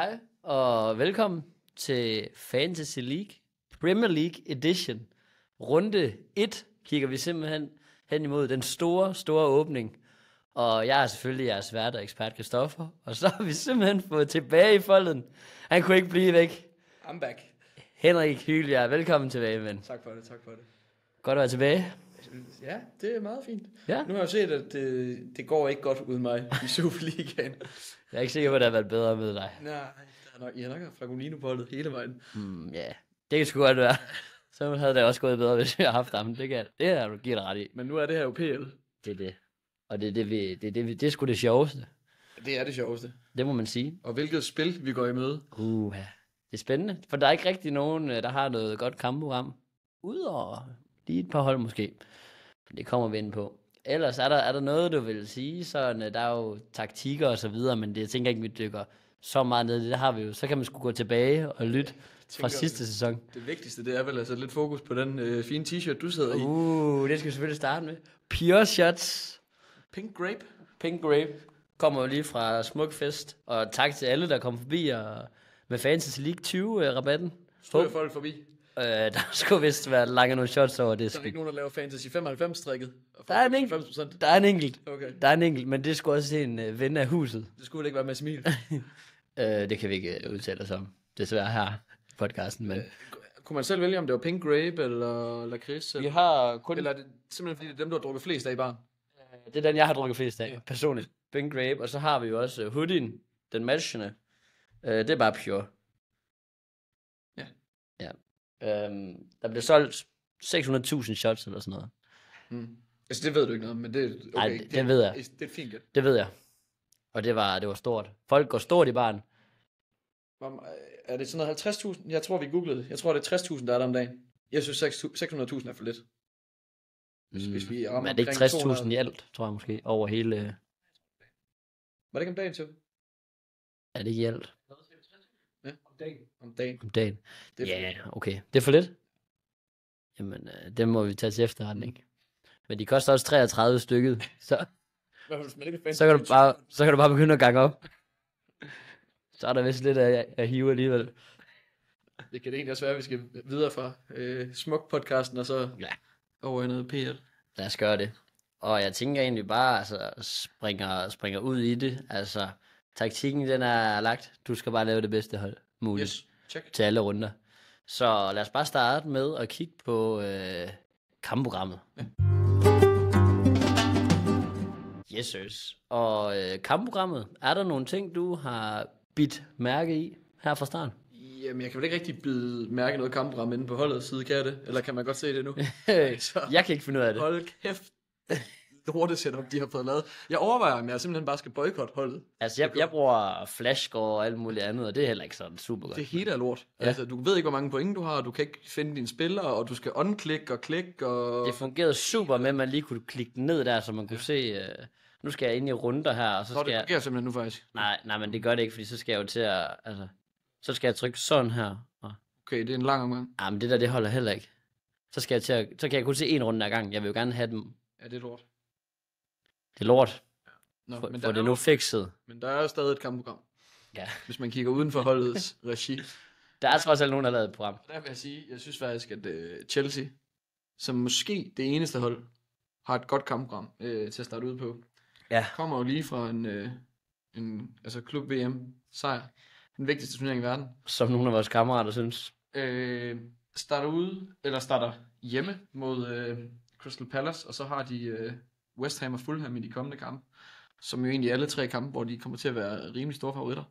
Hej og velkommen til Fantasy League, Premier League Edition. Runde 1 kigger vi simpelthen hen imod den store åbning. Og jeg er selvfølgelig jeres vært og ekspert Christoffer. Og så har vi simpelthen fået tilbage i folden. Han kunne ikke blive væk. I'm back. Henrik Hyljær, velkommen tilbage, ven. Tak for det. Godt at være tilbage. Ja, det er meget fint. Ja. Nu har jeg jo set, at det går ikke godt uden mig i Superligaen. Jeg er ikke sikker på, at det har været bedre med dig. Nej, I har nok haft Fragolino på holdet hele vejen. Ja, det kan sgu godt være. Så havde det også gået bedre, hvis vi havde haft ham. Det har du givet dig ret i. Men nu er det her jo PL. Det er det. Og det er sgu det sjoveste. Det er det sjoveste. Det må man sige. Og hvilket spil vi går i møde. Det er spændende. For der er ikke rigtig nogen, der har noget godt kampprogram. Udover lige et par hold måske. Det kommer vi ind på. Ellers er der noget, du vil sige. Sådan, der er jo taktikker og så videre, men det, jeg tænker ikke, vi dykker så meget ned i det. Har vi jo. Så kan man sgu gå tilbage og lytte fra sidste sæson. Det vigtigste, det er vel at sætte lidt fokus på den fine t-shirt, du sidder i. Det skal vi selvfølgelig starte med. Pure Shots. Pink Grape. Pink Grape. Kommer jo lige fra Smukfest. Og tak til alle, der kom forbi og med Fantasy League 20-rabatten. Stod folk forbi? Der skulle vist være lange nogle shots over det. Der er ikke nogen, der laver Fantasy 95-strikket? Der er en enkelt. Okay. Der er en enkelt, men det skulle også se en ven af huset. Det skulle vel ikke være med Emil? Det kan vi ikke udtale os om. Desværre her i podcasten. Men... Kunne man selv vælge, om det var Pink Grape eller lakrids? Vi har kun... Eller er det simpelthen fordi, det er dem, du har drukket flest af i baren? Det er den, jeg har drukket flest af, personligt. Pink Grape, og så har vi jo også hoodien, den matchende. Det er bare pure. Ja. Der bliver solgt 600.000 shots eller sådan noget. Altså det ved du ikke noget om, men det er okay. Nej, det ved jeg. Det er et fint gæt. Det ved jeg. Og det var stort. Folk går stort i baren. Er det sådan noget 50.000? Jeg tror, vi googlede det. Jeg tror, det er 60.000, der er der om dagen. Jeg synes, 600.000 er for lidt. Hvis vi men er det ikke 60.000 i alt, tror jeg måske, over hele... Var det ikke om dagen, til? Er det ikke i alt? Ja, om dagen. Om dagen. Ja, okay. Det er for lidt? Jamen, det må vi tage til efterretning. Men de koster også 33 stykket, så kan du bare begynde at gange op. Så er der vist lidt at hive alligevel. Det kan det egentlig også være, at vi skal videre fra Smuk-podcasten og så over i noget PL. Lad os gøre det. Og jeg tænker egentlig bare, altså, springer ud i det. Altså, taktikken den er lagt. Du skal bare lave det bedste hold muligt. Yes, check. Til alle runder. Så lad os bare starte med at kigge på kampprogrammet. Ja. Yes, sirs. Og kampprogrammet, er der nogle ting, du har bidt mærke i her fra starten? Jamen, jeg kan vel ikke rigtig bide mærke noget kampprogram inde på holdets side, kan jeg det? Eller kan man godt se det nu? Jeg kan ikke finde ud af det. Hold kæft. Lorte setup, de har fået lavet. Jeg overvejer, om jeg simpelthen bare skal boykotte holdet. Altså, jeg bruger flashscore og alt muligt andet, og det er heller ikke sådan super godt. Det hele er lort. Ja. Altså, du ved ikke, hvor mange point du har, du kan ikke finde dine spillere, og du skal unklikke og klikke. Og... Det fungerede super med, at man lige kunne klikke ned der, så man kunne se... nu skal jeg ind i runder her, og så skal det fungerer simpelthen nu faktisk. Nej, men det gør det ikke, fordi så skal jeg jo til at... Altså, så skal jeg trykke sådan her. Okay, det er en lang omgang. Men det holder heller ikke. Så skal jeg til at... Så kan jeg kun se en runde ad gang. Jeg vil jo gerne have dem... Ja, det er lort. Det er lort. Ja. Nå, for det er nu fikset. Men der er jo stadig et kampprogram. Ja. Hvis man kigger uden for holdets regi. Der er trods alt nogen, der har lavet et program. Der vil jeg sige, jeg synes faktisk, at Chelsea, som måske det eneste hold, har et godt kampprogram til at starte ud på. Ja. Kommer jo lige fra en klub VM sejr. Den vigtigste turnering i verden. Som nogle af vores kammerater synes. Starter hjemme mod Crystal Palace, og så har de West Ham og Fulham i de kommende kampe, som jo egentlig alle tre kampe, hvor de kommer til at være rimelig store favoritter.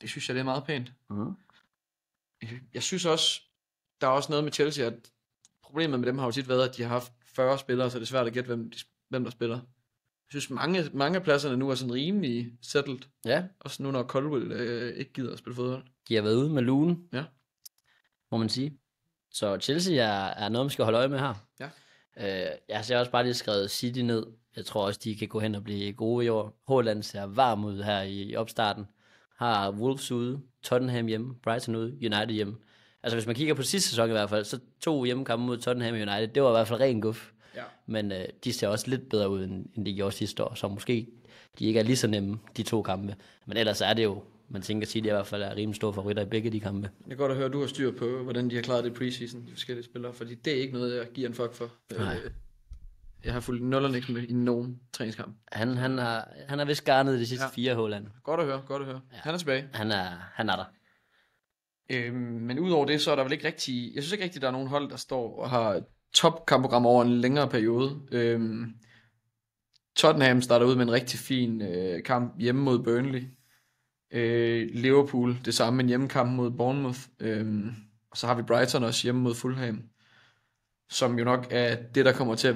Det synes jeg, det er meget pænt. Jeg synes også, der er også noget med Chelsea, at problemet med dem har jo tit været, at de har haft 40 spillere, så det er svært at gætte, hvem der spiller. Jeg synes, mange af pladserne nu er sådan rimelig settled. Ja. Også nu, når Colwell ikke gider at spille fodbold. De har været ude med lugen. Ja. Må man sige. Så Chelsea er noget, man skal holde øje med her. Ja. Jeg har også bare lige skrevet City ned. Jeg tror også, de kan gå hen og blive gode i år. Haaland ser varm ud her i opstarten. Har Wolves ude, Tottenham hjemme, Brighton ude, United hjemme. Altså hvis man kigger på sidste sæson i hvert fald, så 2 hjemmekampe mod Tottenham United, det var i hvert fald ren guf. Ja. Men de ser også lidt bedre ud, end de gjorde sidste år, så måske de ikke er lige så nemme, de 2 kampe. Men ellers er det jo man tænker sige, at de i hvert fald er rimelig store favoritter i begge de kampe. Det er godt at høre, at du har styr på, hvordan de har klaret det preseason, de forskellige spillere, fordi det er ikke noget, jeg giver en fuck for. Nej. Jeg har fulgt 0 og niks med i nogen træningskamp. Han har vist garnet de sidste 4 Haaland. Godt at høre. Ja. Han er tilbage. Han er der. Men udover det, så er der vel ikke rigtig... Jeg synes ikke rigtig, der er nogen hold, der står og har topkampprogram over en længere periode. Tottenham starter ud med en rigtig fin kamp hjemme mod Burnley. Liverpool, det samme, en hjemmekamp mod Bournemouth. Og så har vi Brighton også hjemme mod Fulham, som jo nok er det, der kommer til at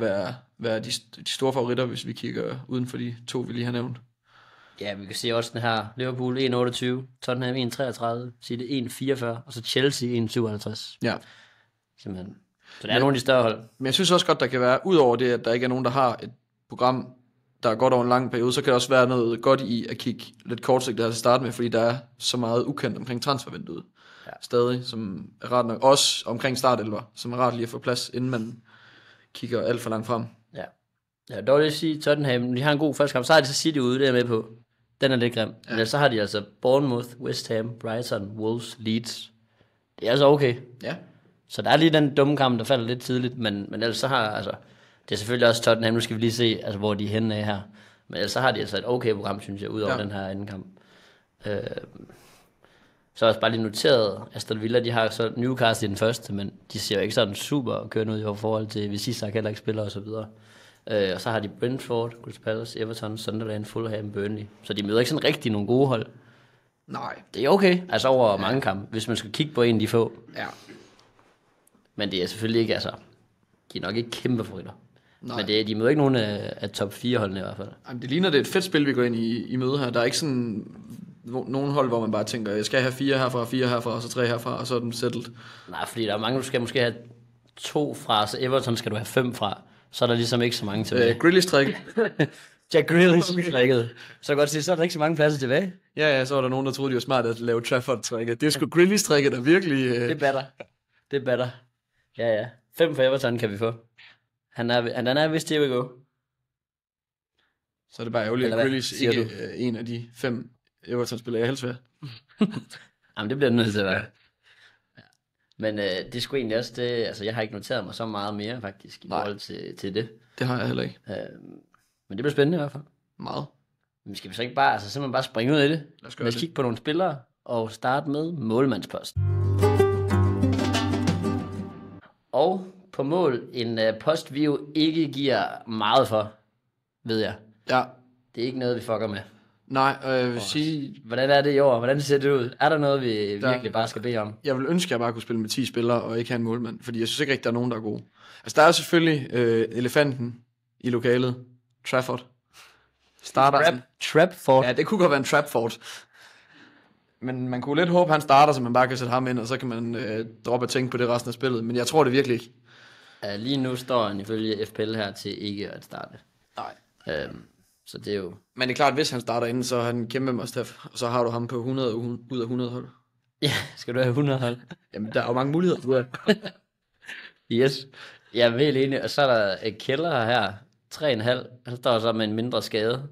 være de store favoritter, hvis vi kigger uden for de 2, vi lige har nævnt. Ja, vi kan se også den her Liverpool 1,28, Tottenham 1,33, City 1,44, og så Chelsea 1,57. Ja. Simpelthen. Så der er nogle af de større hold. Men jeg synes også godt, der kan være, udover det, at der ikke er nogen, der har et program, der er godt over en lang periode, så kan der også være noget godt i at kigge lidt kortsigtet til at starte med, fordi der er så meget ukendt omkring transfervinduet. Ja. Stadig, som er rart nok, også omkring startelver, som er rart lige at få plads, inden man kigger alt for langt frem. Ja. Ja, dårligt at sige, Tottenham, de har en god første kamp, så har de så City ude, det er jeg med på. Den er lidt grim. Ja. Men så har de altså Bournemouth, West Ham, Brighton, Wolves, Leeds. Det er altså okay. Ja. Så der er lige den dumme kamp, der falder lidt tidligt, men ellers så har, altså, det er selvfølgelig også Tottenham, nu skal vi lige se, altså, hvor de er henne af her. Men ellers så har de altså et okay program, synes jeg, ud over den her anden kamp. Så også bare lige noteret, Aston Villa, de har så Newcastle i den første, men de ser jo ikke sådan super kørende ud i forhold til, hvis Isak heller ikke spiller og så videre. Og så har de Brentford, Crystal Palace, Everton, Sunderland, Fulham, Burnley. Så de møder ikke sådan rigtig nogle gode hold. Nej. Det er okay, altså over mange kampe, hvis man skal kigge på en af de få. Ja. Men det er selvfølgelig ikke, altså, de er nok ikke kæmpe favoritter. Nej. Men de møder ikke nogen af top 4 holdene i hvert fald. Jamen, det ligner, det er et fedt spil, vi går ind i møde her. Der er ikke sådan nogen hold, hvor man bare tænker, jeg skal have 4 herfra, og så 3 herfra, og så er den settled. Nej, fordi der er mange, du skal måske have 2 fra, så Everton skal du have 5 fra. Så er der ligesom ikke så mange tilbage. Grealish-træk. Jack Grealish-trækket. Så kan godt sige, så er der ikke så mange pladser tilbage. Ja, så var der nogen, der troede, de var smart at lave Trafford-trækket. Det er sgu Grealish-trækket, der virkelig... Det batter. Ja. 5 for Everton kan vi få. Han er vist til at gå. Så er det bare ærgerligt, at Grealish ikke er en af de 5 Everton-spillere, jeg helst vil. Jamen, det bliver nødt til at være. Ja. Men det er sgu egentlig også det, altså jeg har ikke noteret mig så meget mere faktisk i forhold til det. Det har jeg heller ikke. Men det bliver spændende i hvert fald. Meget. Men skal vi så ikke bare, altså simpelthen bare springe ud af det? Lad os kigge på nogle spillere og starte med målmandsposten. Og på mål, en post vi jo ikke giver meget for, ved jeg. Ja. Det er ikke noget, vi fucker med. Nej, og jeg vil sige... Hvordan er det i år? Hvordan ser det ud? Er der noget, vi virkelig bare skal bede om? Jeg vil ønske, at jeg bare kunne spille med 10 spillere og ikke have en målmand, fordi jeg synes ikke rigtig, der er nogen, der er gode. Altså, der er selvfølgelig elefanten i lokalet, Trafford. Starter Trapford? Ja, det kunne godt være en Trapford. Men man kunne lidt håbe, han starter, så man bare kan sætte ham ind, og så kan man droppe at tænke på det resten af spillet. Men jeg tror det virkelig ikke. Lige nu står han ifølge FPL her til ikke at starte. Nej. Så det er jo... Men det er klart, at hvis han starter inden, så er han en kæmpe must-have. Og så har du ham på 100 ud af 100 hold. Ja, skal du have 100 hold? Jamen, der er jo mange muligheder. Yes. Jeg er helt enig. Og så er der Keller her, 3,5. Han står så med en mindre skade.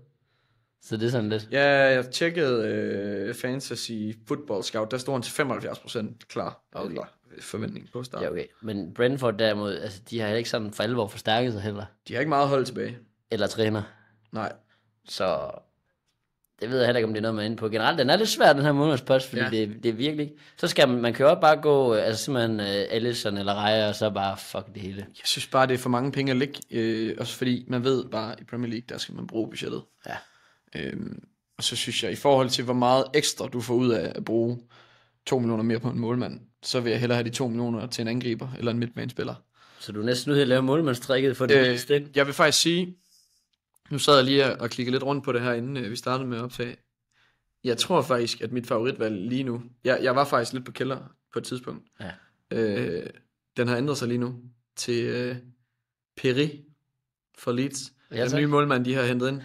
Så det er sådan lidt... Ja, jeg tjekkede Fantasy Football Scout. Der stod han til 75% klar. Okay. Eller forventning på start. Ja, okay. Men Brentford derimod, altså, de har ikke sådan for alvor forstærket sig heller. De har ikke meget hold tilbage. Eller træner. Nej. Så det ved jeg heller ikke, om det er noget, man er inde på. Generelt, den er lidt svær, den her månedspost, fordi det er virkelig ikke. Så skal man kan jo også bare gå, altså simpelthen Alisson eller Raya, og så bare fuck det hele. Jeg synes bare, det er for mange penge at lægge, også fordi man ved bare, i Premier League, der skal man bruge budgettet. Ja. Og så synes jeg, i forhold til, hvor meget ekstra du får ud af at bruge 2 millioner mere på en målmand, så vil jeg hellere have de 2 millioner til en angriber, eller en midtbanespiller. Så du er næsten nødt til at lave målmandstrikket for det? Jeg vil faktisk sige, nu sad jeg lige og klikkede lidt rundt på det her, inden vi startede med at optage. Jeg tror faktisk, at mit favoritvalg lige nu, jeg var faktisk lidt på kælder på et tidspunkt. Ja. Den har ændret sig lige nu til Peri for Leeds. Ja, den nye målmand, de har hentet ind.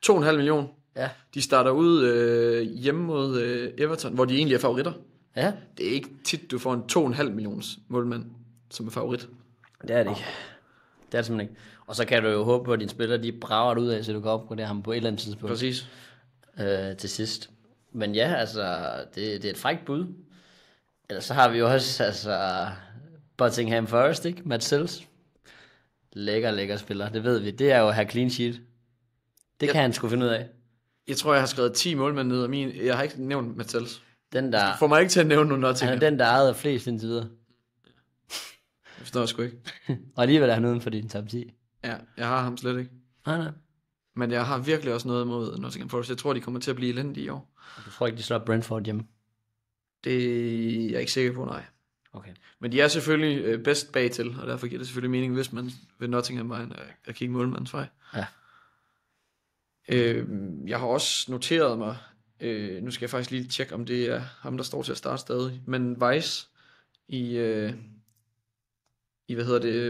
2,5 millioner. Ja. De starter ud hjemme mod Everton, hvor de egentlig er favoritter. Ja. Det er ikke tit, du får en 2,5 millioners målmand, som er favorit. Det er det ikke. Det er det simpelthen ikke. Og så kan du jo håbe på, at dine spillere, de brager ud af, så du kan opgradere ham på et eller andet tidspunkt. Præcis. Til sidst. Men ja, altså, det er et frækt bud. Ellers så har vi jo også, altså, Buckingham Forest, ikke? Matt Sells. Lækker spiller, det ved vi. Det er jo her clean sheet. Det kan han sgu finde ud af. Jeg tror, jeg har skrevet 10 målmænd ned, og jeg har ikke nævnt Mattels. Den der... Du får mig ikke til at nævne nogen Nottingham. Han er den, der ejede flest indtil videre. Jeg forstår sgu ikke. Og alligevel er han uden for din top 10. Ja, jeg har ham slet ikke. Nej. Men jeg har virkelig også noget mod Nottingham Forest. Jeg tror, de kommer til at blive elendige i år. Du tror ikke, de slår Brentford hjemme? Det er jeg ikke sikker på, nej. Okay. Men de er selvfølgelig bedst bag til, og derfor giver det selvfølgelig mening, hvis man ved Nottingham vejen at kigge målmandens vej. Ja. Jeg har også noteret mig, nu skal jeg faktisk lige tjekke, om det er ham, der står til at starte stadig, men Weiss i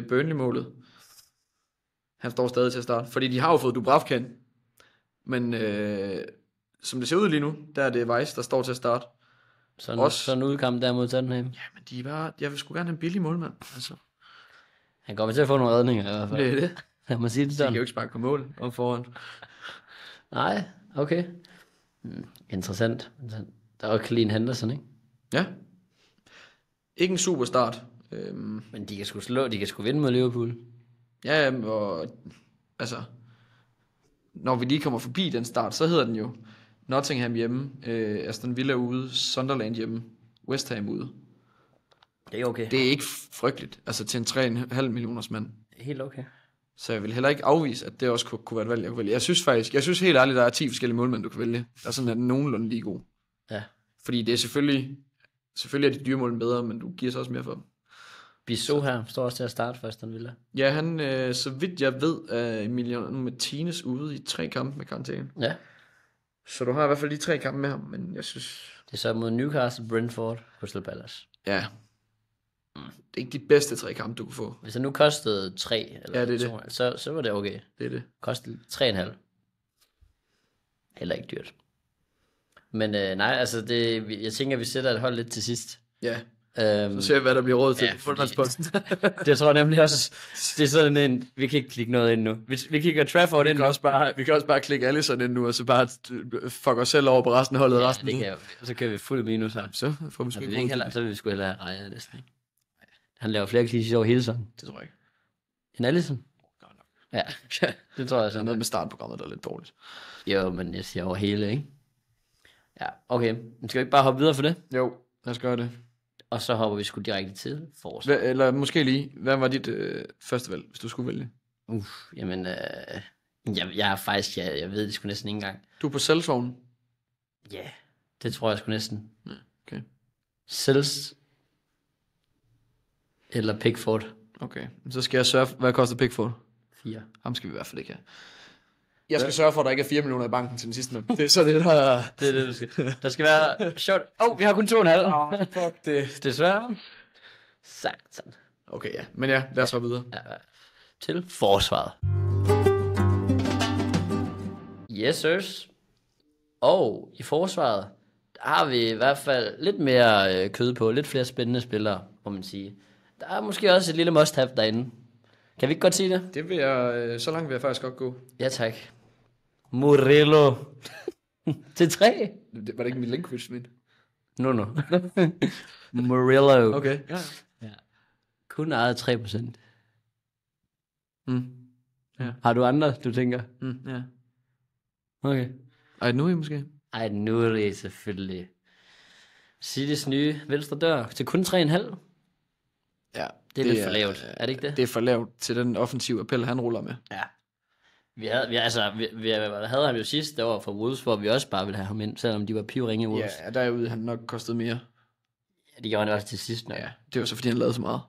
Burnley-målet, han står stadig til at starte, fordi de har jo fået Dubravka, men som det ser ud lige nu, der er det Weiss, der står til at starte. Sådan en udkamp der mod Tottenham. Ja, men jeg vil sgu gerne have en billig målmand, altså. Han kommer til at få nogle redninger i hvert fald. Det er det. Lad mig sige det De sådan. kan jo ikke sparke på mål om foran. Nej, okay. Interessant. Der er også Clean Henderson, ikke? Ja. Ikke en super start. Men de kan sgu vinde mod Liverpool. Ja, og altså, når vi lige kommer forbi den start, så hedder den jo Nottingham hjemme, Aston Villa ude, Sunderland hjemme, West Ham ude. Det er okay. Det er ikke frygteligt, altså til en 3,5 millioners mand. Helt okay. Så jeg vil heller ikke afvise, at det også kunne være et valg, jeg kunne vælge. Jeg synes helt ærligt, der er 10 forskellige målmænd, du kan vælge. Der er sådan, at nogenlunde lige god. Ja. Fordi det er selvfølgelig er de dyre målmænd bedre, men du giver så også mere for dem. Bissou her står også til at starte for Aston Villa. Ja, han, så vidt jeg ved, er Emiliano Martinez ude i 3 kampe med karantæne. Ja. Så du har i hvert fald lige 3 kampe med ham, men jeg synes... Det er så mod Newcastle, Brentford, Crystal Palace. Ja. Det er ikke de bedste 3 kampe, du kunne få. Hvis det nu kostede 3, eller ja, det er 2, det. Så var det okay. Det er det. Kostede 3,5. Heller ikke dyrt. Men nej, altså jeg tænker, vi sætter et hold lidt til sidst. Ja. Så ser vi, hvad der bliver råd til. Ja, det tror jeg nemlig også. Det er sådan en, vi kan ikke klikke noget ind nu. Hvis vi kigger Trafford ind. Vi kan også bare klikke Alisson ind nu, og så bare fuck os selv over på resten af holdet. Ja, det kan så kan vi fuld minus her. Så får vi sgu ikke så vil vi sgu hellere have Rejer næsten. Han laver flere kliches over hele sæsonen. Det tror jeg ikke. En Alisson? Ja, det tror jeg så. Noget med startprogrammet, der er lidt dårligt. Jo, men jeg siger over hele, ikke? Ja, okay. Men skal vi ikke bare hoppe videre for det? Jo, lad os gøre det. Og så hopper vi sgu direkte til forsvar. Eller måske lige, hvad var dit første valg, hvis du skulle vælge? Jamen, jeg er faktisk, jeg ved det sgu næsten ikke engang. Du er på Sells-vognen? Ja, det tror jeg sgu næsten. Ja, okay. Sells eller Pickford. Okay, så skal jeg sørge for, hvad koster Pickford? 4. Ham skal vi i hvert fald ikke have. Jeg skal sørge for, at der ikke er 4 millioner i banken til den sidste. Det er så det, der... Det er det, du skal. Der skal være short. Vi har kun 2,5. Fuck det. Desværre. Sådan. Okay, ja. Men ja, lad os så videre. Ja. Til forsvaret. Yes, sirs. Og i forsvaret, der har vi i hvert fald lidt mere kød på. Lidt flere spændende spillere, må man sige. Der er måske også et lille must-have derinde. Kan vi ikke godt sige det? Det vil jeg, så langt vil jeg faktisk godt gå. Ja, tak. Murillo. Til 3. Var det ikke Milinkovic, min? No. Murillo. Okay, ja. Kun ejet 3%. Ja. Har du andre, du tænker? Ja. Okay. Ej, nu er I måske? Ej, nu er det selvfølgelig. Citys nye venstre dør til kun 3,5. Ja. Det er lidt for lavt, er det ikke det? Det er for lavt til den offensive appel, han ruller med. Ja. Vi havde ham jo sidste år for Wolves, hvor vi også bare ville have ham ind, selvom de var pivringe Wolves. Ja, derude han nok kostet mere. Ja, det gjorde han også til sidst. Ja, det var så fordi han lavede så meget.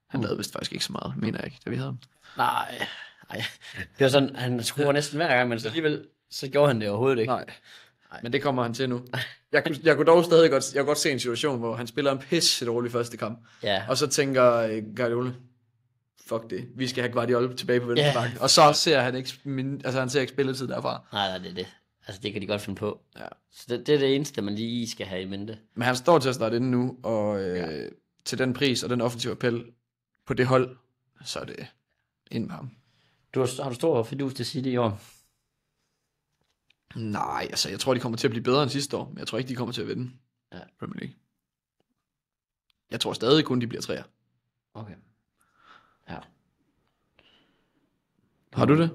Han lavede vist faktisk ikke så meget, mener jeg ikke, da vi havde ham. Nej. Det var sådan, han skruer næsten hver gang, men så alligevel, så gjorde han det overhovedet ikke. Nej. Men det kommer han til nu. Jeg kunne dog stadig godt se en situation, hvor han spiller en pisse dårlig første kamp. Ja. Og så tænker Guardiola, fuck det, vi skal have Guardiola tilbage på venstrebacken. Og så ser han ikke, han ser ikke spilletid derfra. Nej, det er det. Altså, det kan de godt finde på. Ja. Så det er det eneste, man lige skal have i mente. Men han står til at starte inde nu, og til den pris og den offensive appel på det hold, så er det ind med ham. Har du stor fidus til City i år? Nej, altså jeg tror, de kommer til at blive bedre end sidste år, men jeg tror ikke, de kommer til at vinde Premier League. Jeg tror stadig kun, de bliver 3'er. Okay. Ja. Har du det?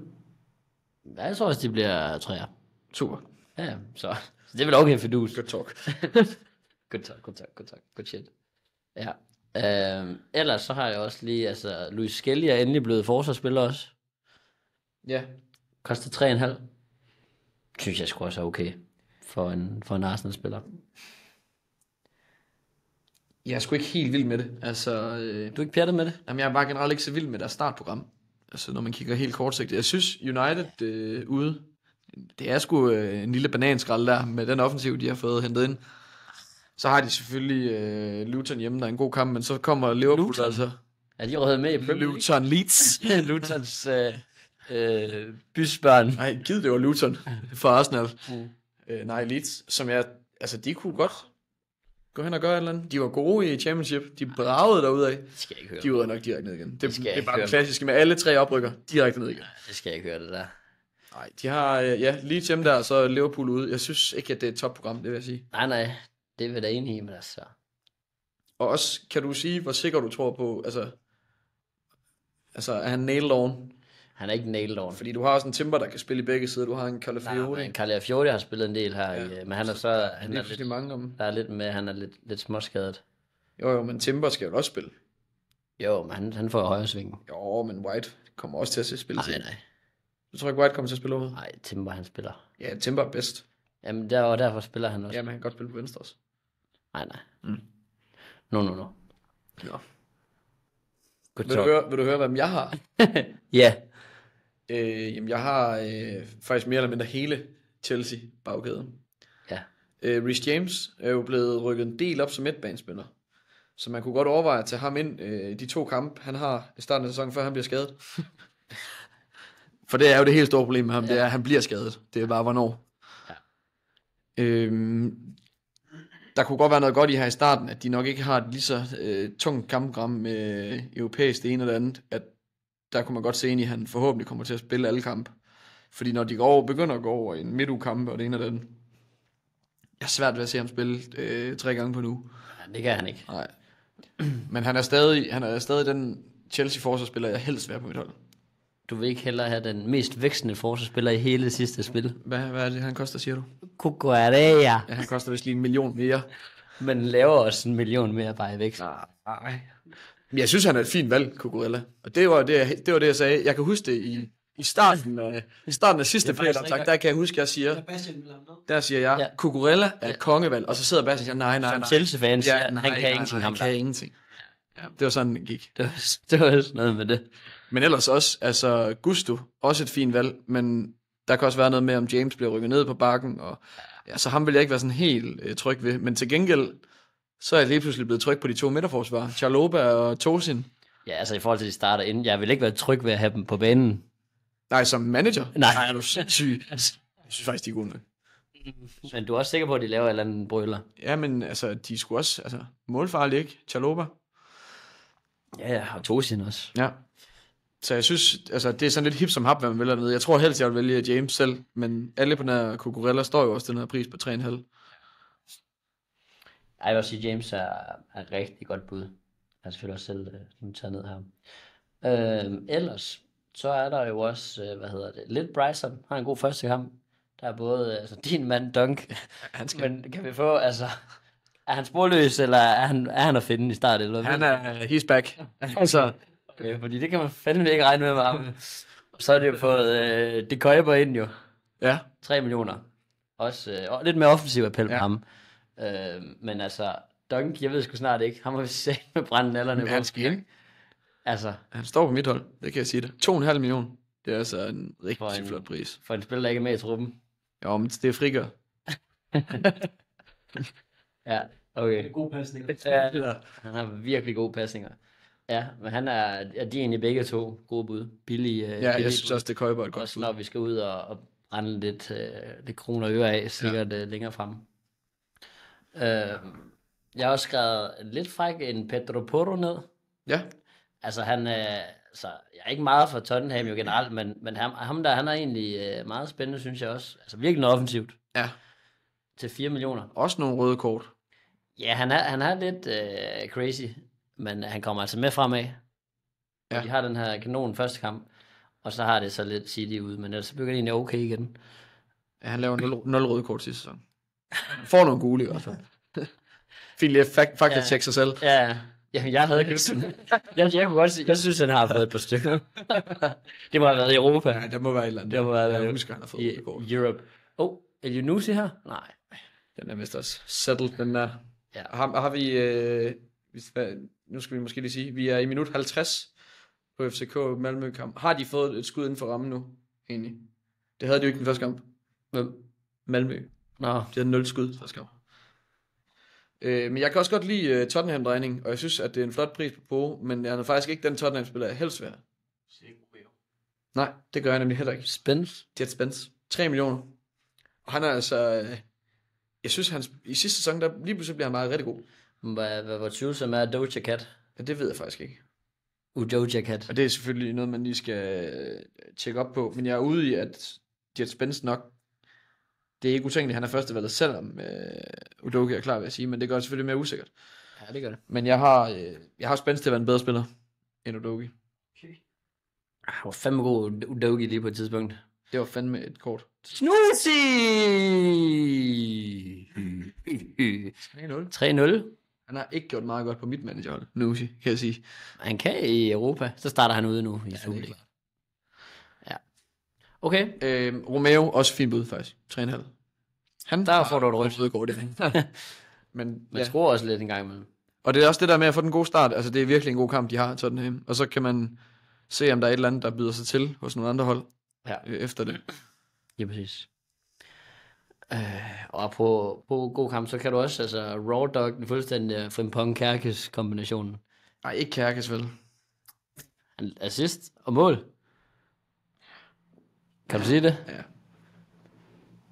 Ja, jeg tror også, de bliver 3'er. Super. Ja, så det er vel okay for du. Good talk. Good shit. Ja. Ellers så har jeg også lige, altså, Luis Skelly er endelig blevet forsvarsspiller også. Ja. Koster 3,5. Synes jeg sgu også er okay for en Arsenal-spiller. Jeg er sgu ikke helt vild med det. Altså, Du er ikke pjattet med det? Jamen, jeg er bare generelt ikke så vild med deres startprogram. Altså, når man kigger helt kortsigtet. Jeg synes, United ude, det er sgu en lille bananskrald der, med den offensiv, de har fået hentet ind. Så har de selvfølgelig Luton hjemme, der er en god kamp, men så kommer Liverpool Luton? altså. Er de røget med i Premier League? Luton Leeds. Lutons bysbørn. Nej, giv det var Luton for Arsenal. Nej, Leeds, som jeg, altså de kunne godt gå hen og gøre et eller andet. De var gode i Championship, de bragede derudad. Det skal jeg ikke høre. De var nok direkte ned igen. Det er bare høre. det klassiske med alle 3 oprykker, direkte ned igen. Det skal jeg ikke høre, det der. Nej, de har, Leeds hjemme der, og så Liverpool ude. Jeg synes ikke, at det er et topprogram, det vil jeg sige. Nej, det er vi da enige i, men altså. Og også, kan du sige, hvor sikker du tror på, altså er han nailed on? Han er ikke nailed on. Fordi du har også en Timber, der kan spille i begge sider. Du har en Calafiori. Nej, Calafiori har spillet en del her, men han er så... Han er lidt, mange om. der er lidt med, han er lidt småskadet. Jo, men Timber skal jo også spille. Jo, men han får højre sving. Jo, men White kommer også til at spille. Nej. Du tror ikke, White kommer til at spille over? Nej, Timber han spiller. Ja, Timber er bedst. Jamen, derfor spiller han også. Ja, men han kan godt spille på venstre også. Nej. No. Ja. Good Vil du høre, hvem jeg har? Ja. Jamen, jeg har faktisk mere eller mindre hele Chelsea bagkæden. Ja. Reece James er jo blevet rykket en del op som midtbanespiller. Så man kunne godt overveje at tage ham ind de 2 kampe, han har i starten af sæsonen, før han bliver skadet. For det er jo det helt store problem med ham, det er, at han bliver skadet. Det er bare, hvornår. Ja. Der kunne godt være noget godt i her i starten, at de nok ikke har et lige så tungt kampprogram med europæisk det ene eller andet, at der kunne man godt se ind i, at han forhåbentlig kommer til at spille alle kampe. Fordi når de begynder at gå over i en midtugekamp og det ene eller andet, jeg er svært ved at se ham spille 3 gange på en uge. Ja, det kan han ikke. Nej. Men han er stadig den Chelsea-forsvarsspiller, jeg helst vil have på mit hold. Du vil ikke hellere have den mest vækstende forsvarsspiller i hele det sidste spil. Hvad er det, han koster, siger du? Cucurella. Ja, han koster vist lige 1 million mere. Men laver også 1 million mere bare i vækst. Nej. Men jeg synes, han er et fint valg, Cucurella. Og det var det, jeg sagde. Jeg kan huske det i starten af sidste fredag, der kan jeg huske, jeg siger, der siger jeg, Cucurella er et kongevalg. Og så sidder Bastian og siger, nej. Som Chelsea-fans, ja, han kan ingenting. Han kan ingenting. Ja, det var sådan, det gik. Det var sådan noget med det. Men ellers også, altså Gusto, også et fint valg, men der kan også være noget med, om James bliver rykket ned på bakken, og ja, så ham vil jeg ikke være sådan helt tryg ved. Men til gengæld, så er jeg lige pludselig blevet tryg på de 2 midterforsvar, Chalobah og Tosin. Ja, altså i forhold til de starter inden, jeg vil ikke være tryg ved at have dem på banen. Nej, som manager? Nej, er du sindssyg? Jeg synes faktisk, de er gode nok. Men du er også sikker på, at de laver et eller andet brøler? Ja, men altså, de skulle også, målfarlige, ikke? Chalobah. Ja, og Tosin også. Ja. Så jeg synes, altså, det er sådan lidt hip som hap, hvad man vælger dernede. Jeg tror helst, jeg vil vælge James selv, men alle på den her Cucurella står jo også den her pris på 3,5. Jeg vil også sige, James er et rigtig godt bud. Jeg har selvfølgelig også selv taget ned her. Ellers, så er der jo også, lidt Bryson har en god første kamp. Der er både din mand Dunk, men kan vi få, er han sporløs, eller er han at finde i start? Eller han er, he's back. Altså, okay, fordi det kan man fandme ikke regne med ham. Så er det jo fået det køber ind jo. Ja. 3 millioner. Også lidt mere offensiv appel på ham. Men Dunk, jeg ved sgu snart ikke. Han må vi se med brænde nallerne. Men han skal ind. Han står på mit hold, det kan jeg sige det. 2,5 millioner. Det er altså en rigtig flot pris. For en spiller, der ikke er med i truppen. Jo, men det er frigør. Ja, okay. God pasning. Ja, han har virkelig gode pasninger. Ja, men de er egentlig begge 2 gode bud. Billige. Ja, jeg synes også, det køber et godt også når vi skal ud og brænde lidt kroner og øre af, sikkert længere frem. Jeg har også skrevet lidt fræk en Pedro Porro ned. Ja. Altså han så jeg er ikke meget for Tottenham jo generelt, men ham der, han er egentlig meget spændende, synes jeg også. Altså virkelig noget offensivt. Ja. Til 4 millioner. Også nogle røde kort. Ja, han er lidt crazy, men han kommer altså med fremad. Ja. De har den her kanon første kamp, og så har det så lidt City ude, men ellers bygger de egentlig okay igen. Ja, han laver 0 røde kort sidste sæson. Får nogle gule i hvert fald. Fint lige at tjekke sig selv. Ja, jeg havde købt den. Jeg kunne godt sige, jeg synes, han har fået et par stykker. Det må have været i Europa. Ja, det må være et eller andet. Det må have været jeg husker, han har fået i Europe. El Yunusi her? Nej. Den er vist også settled, den der. Ja. Har vi, nu skal vi måske lige sige, vi er i minut 50 på FCK Malmø-kamp. Har de fået et skud inden for rammen nu, egentlig? Det havde de jo ikke den første kamp. Hvem? Malmø. Nå. De havde 0 skud første kamp. Men jeg kan også godt lide Tottenham-drejning, og jeg synes, at det er en flot pris på, men jeg er faktisk ikke den Tottenham-spiller, jeg helst vil have. Nej, det gør jeg nemlig heller ikke. Jet Spence. 3 millioner. Og han er altså... jeg synes, i sidste sæson, der lige pludselig bliver han meget rigtig god. Hvor tvivlsom er Doja Cat? Ja, det ved jeg faktisk ikke. Doja Cat. Og det er selvfølgelig noget, man lige skal tjekke op på. Men jeg er ude i, at Jet Spence nok... Det er ikke utænkeligt, han er førstevalget, selvom Udogi er klar, vil jeg sige. Men det gør det selvfølgelig mere usikkert. Ja, det gør det. Men jeg har Spence til at være en bedre spiller end Udogi. Okay. Det var fandme god Udogi lige på et tidspunkt. Det var fandme et kort. Snusi! 3-0. Han har ikke gjort meget godt på mit managerhold, Nusi, kan jeg sige. Han kan i Europa. Så starter han ude nu i Superliga. Ja. Okay. Romeo, også fint bud faktisk. 3,5. Der får du et rødt. Går det. Men man skruer også lidt en gang imellem. Og det er også det der med at få den gode start. Altså det er virkelig en god kamp, de har sådan her. Og så kan man se, om der er et eller andet, der byder sig til hos nogle andre hold. Ja. Efter det. Ja, præcis. Og på god kamp, så kan du også, altså Raw Dog, den fuldstændig Frimpong-Kærkes kombinationen. Nej, ikke Kærkes vel. Assist og mål. Kan du sige det? Ja.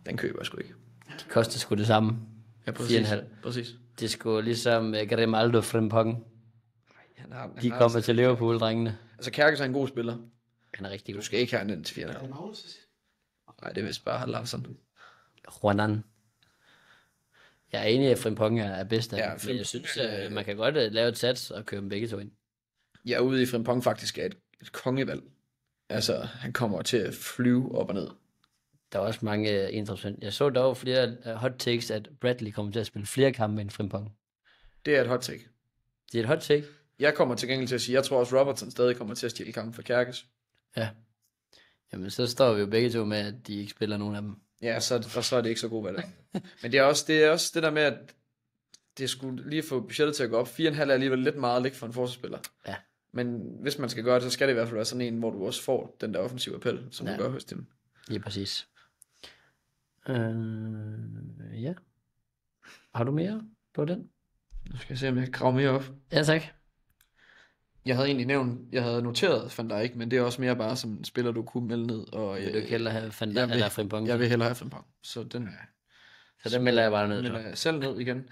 Den køber jeg sgu ikke. De koster sgu det samme. Ja, præcis. 4,5. Præcis. Det er sgu ligesom Grimaldo Frimpong. De kommer til Liverpool, drengene. Altså Kærkes er en god spiller. Han er rigtig god. Du skal ikke have den til 4,5. Nej, det er vist bare Larsen. Juanan. Jeg er enig i, at Frimpong er bedst af ja, men jeg synes, man kan godt lave et sats og køre dem begge to ind. Jeg er ude i, Frimpong faktisk er et kongevalg. Altså, han kommer til at flyve op og ned. Der er også mange 1%. Jeg så dog flere hot takes, at Bradley kommer til at spille flere kampe end Frimpong. Det er et hot take. Det er et hot take? Jeg kommer til gengæld til at sige, jeg tror også Robertson stadig kommer til at stjæle kampen for Kærkes. Ja. Jamen, så står vi jo begge to med, at de ikke spiller nogen af dem. Ja, og så er det ikke så god valg. Men det er også det der med, at det skulle lige få budgettet til at gå op. 4,5 er alligevel lidt meget at lægge for en forsvarsspiller. Ja. Men hvis man skal gøre det, så skal det i hvert fald være sådan en, hvor du også får den der offensive appel, som du gør hos dem. Ja, præcis. Ja. Har du mere på den? Nu skal jeg se, om jeg kan grave mere op. Ja, tak. Jeg havde noteret Van Dijk, men det er også mere bare som en spiller, du kunne melde ned. Og, vil du ikke hellere have Van Dijk eller Frimpong? Jeg vil hellere have Frimpong. Så den melder jeg bare ned. Den melder jeg selv ned igen.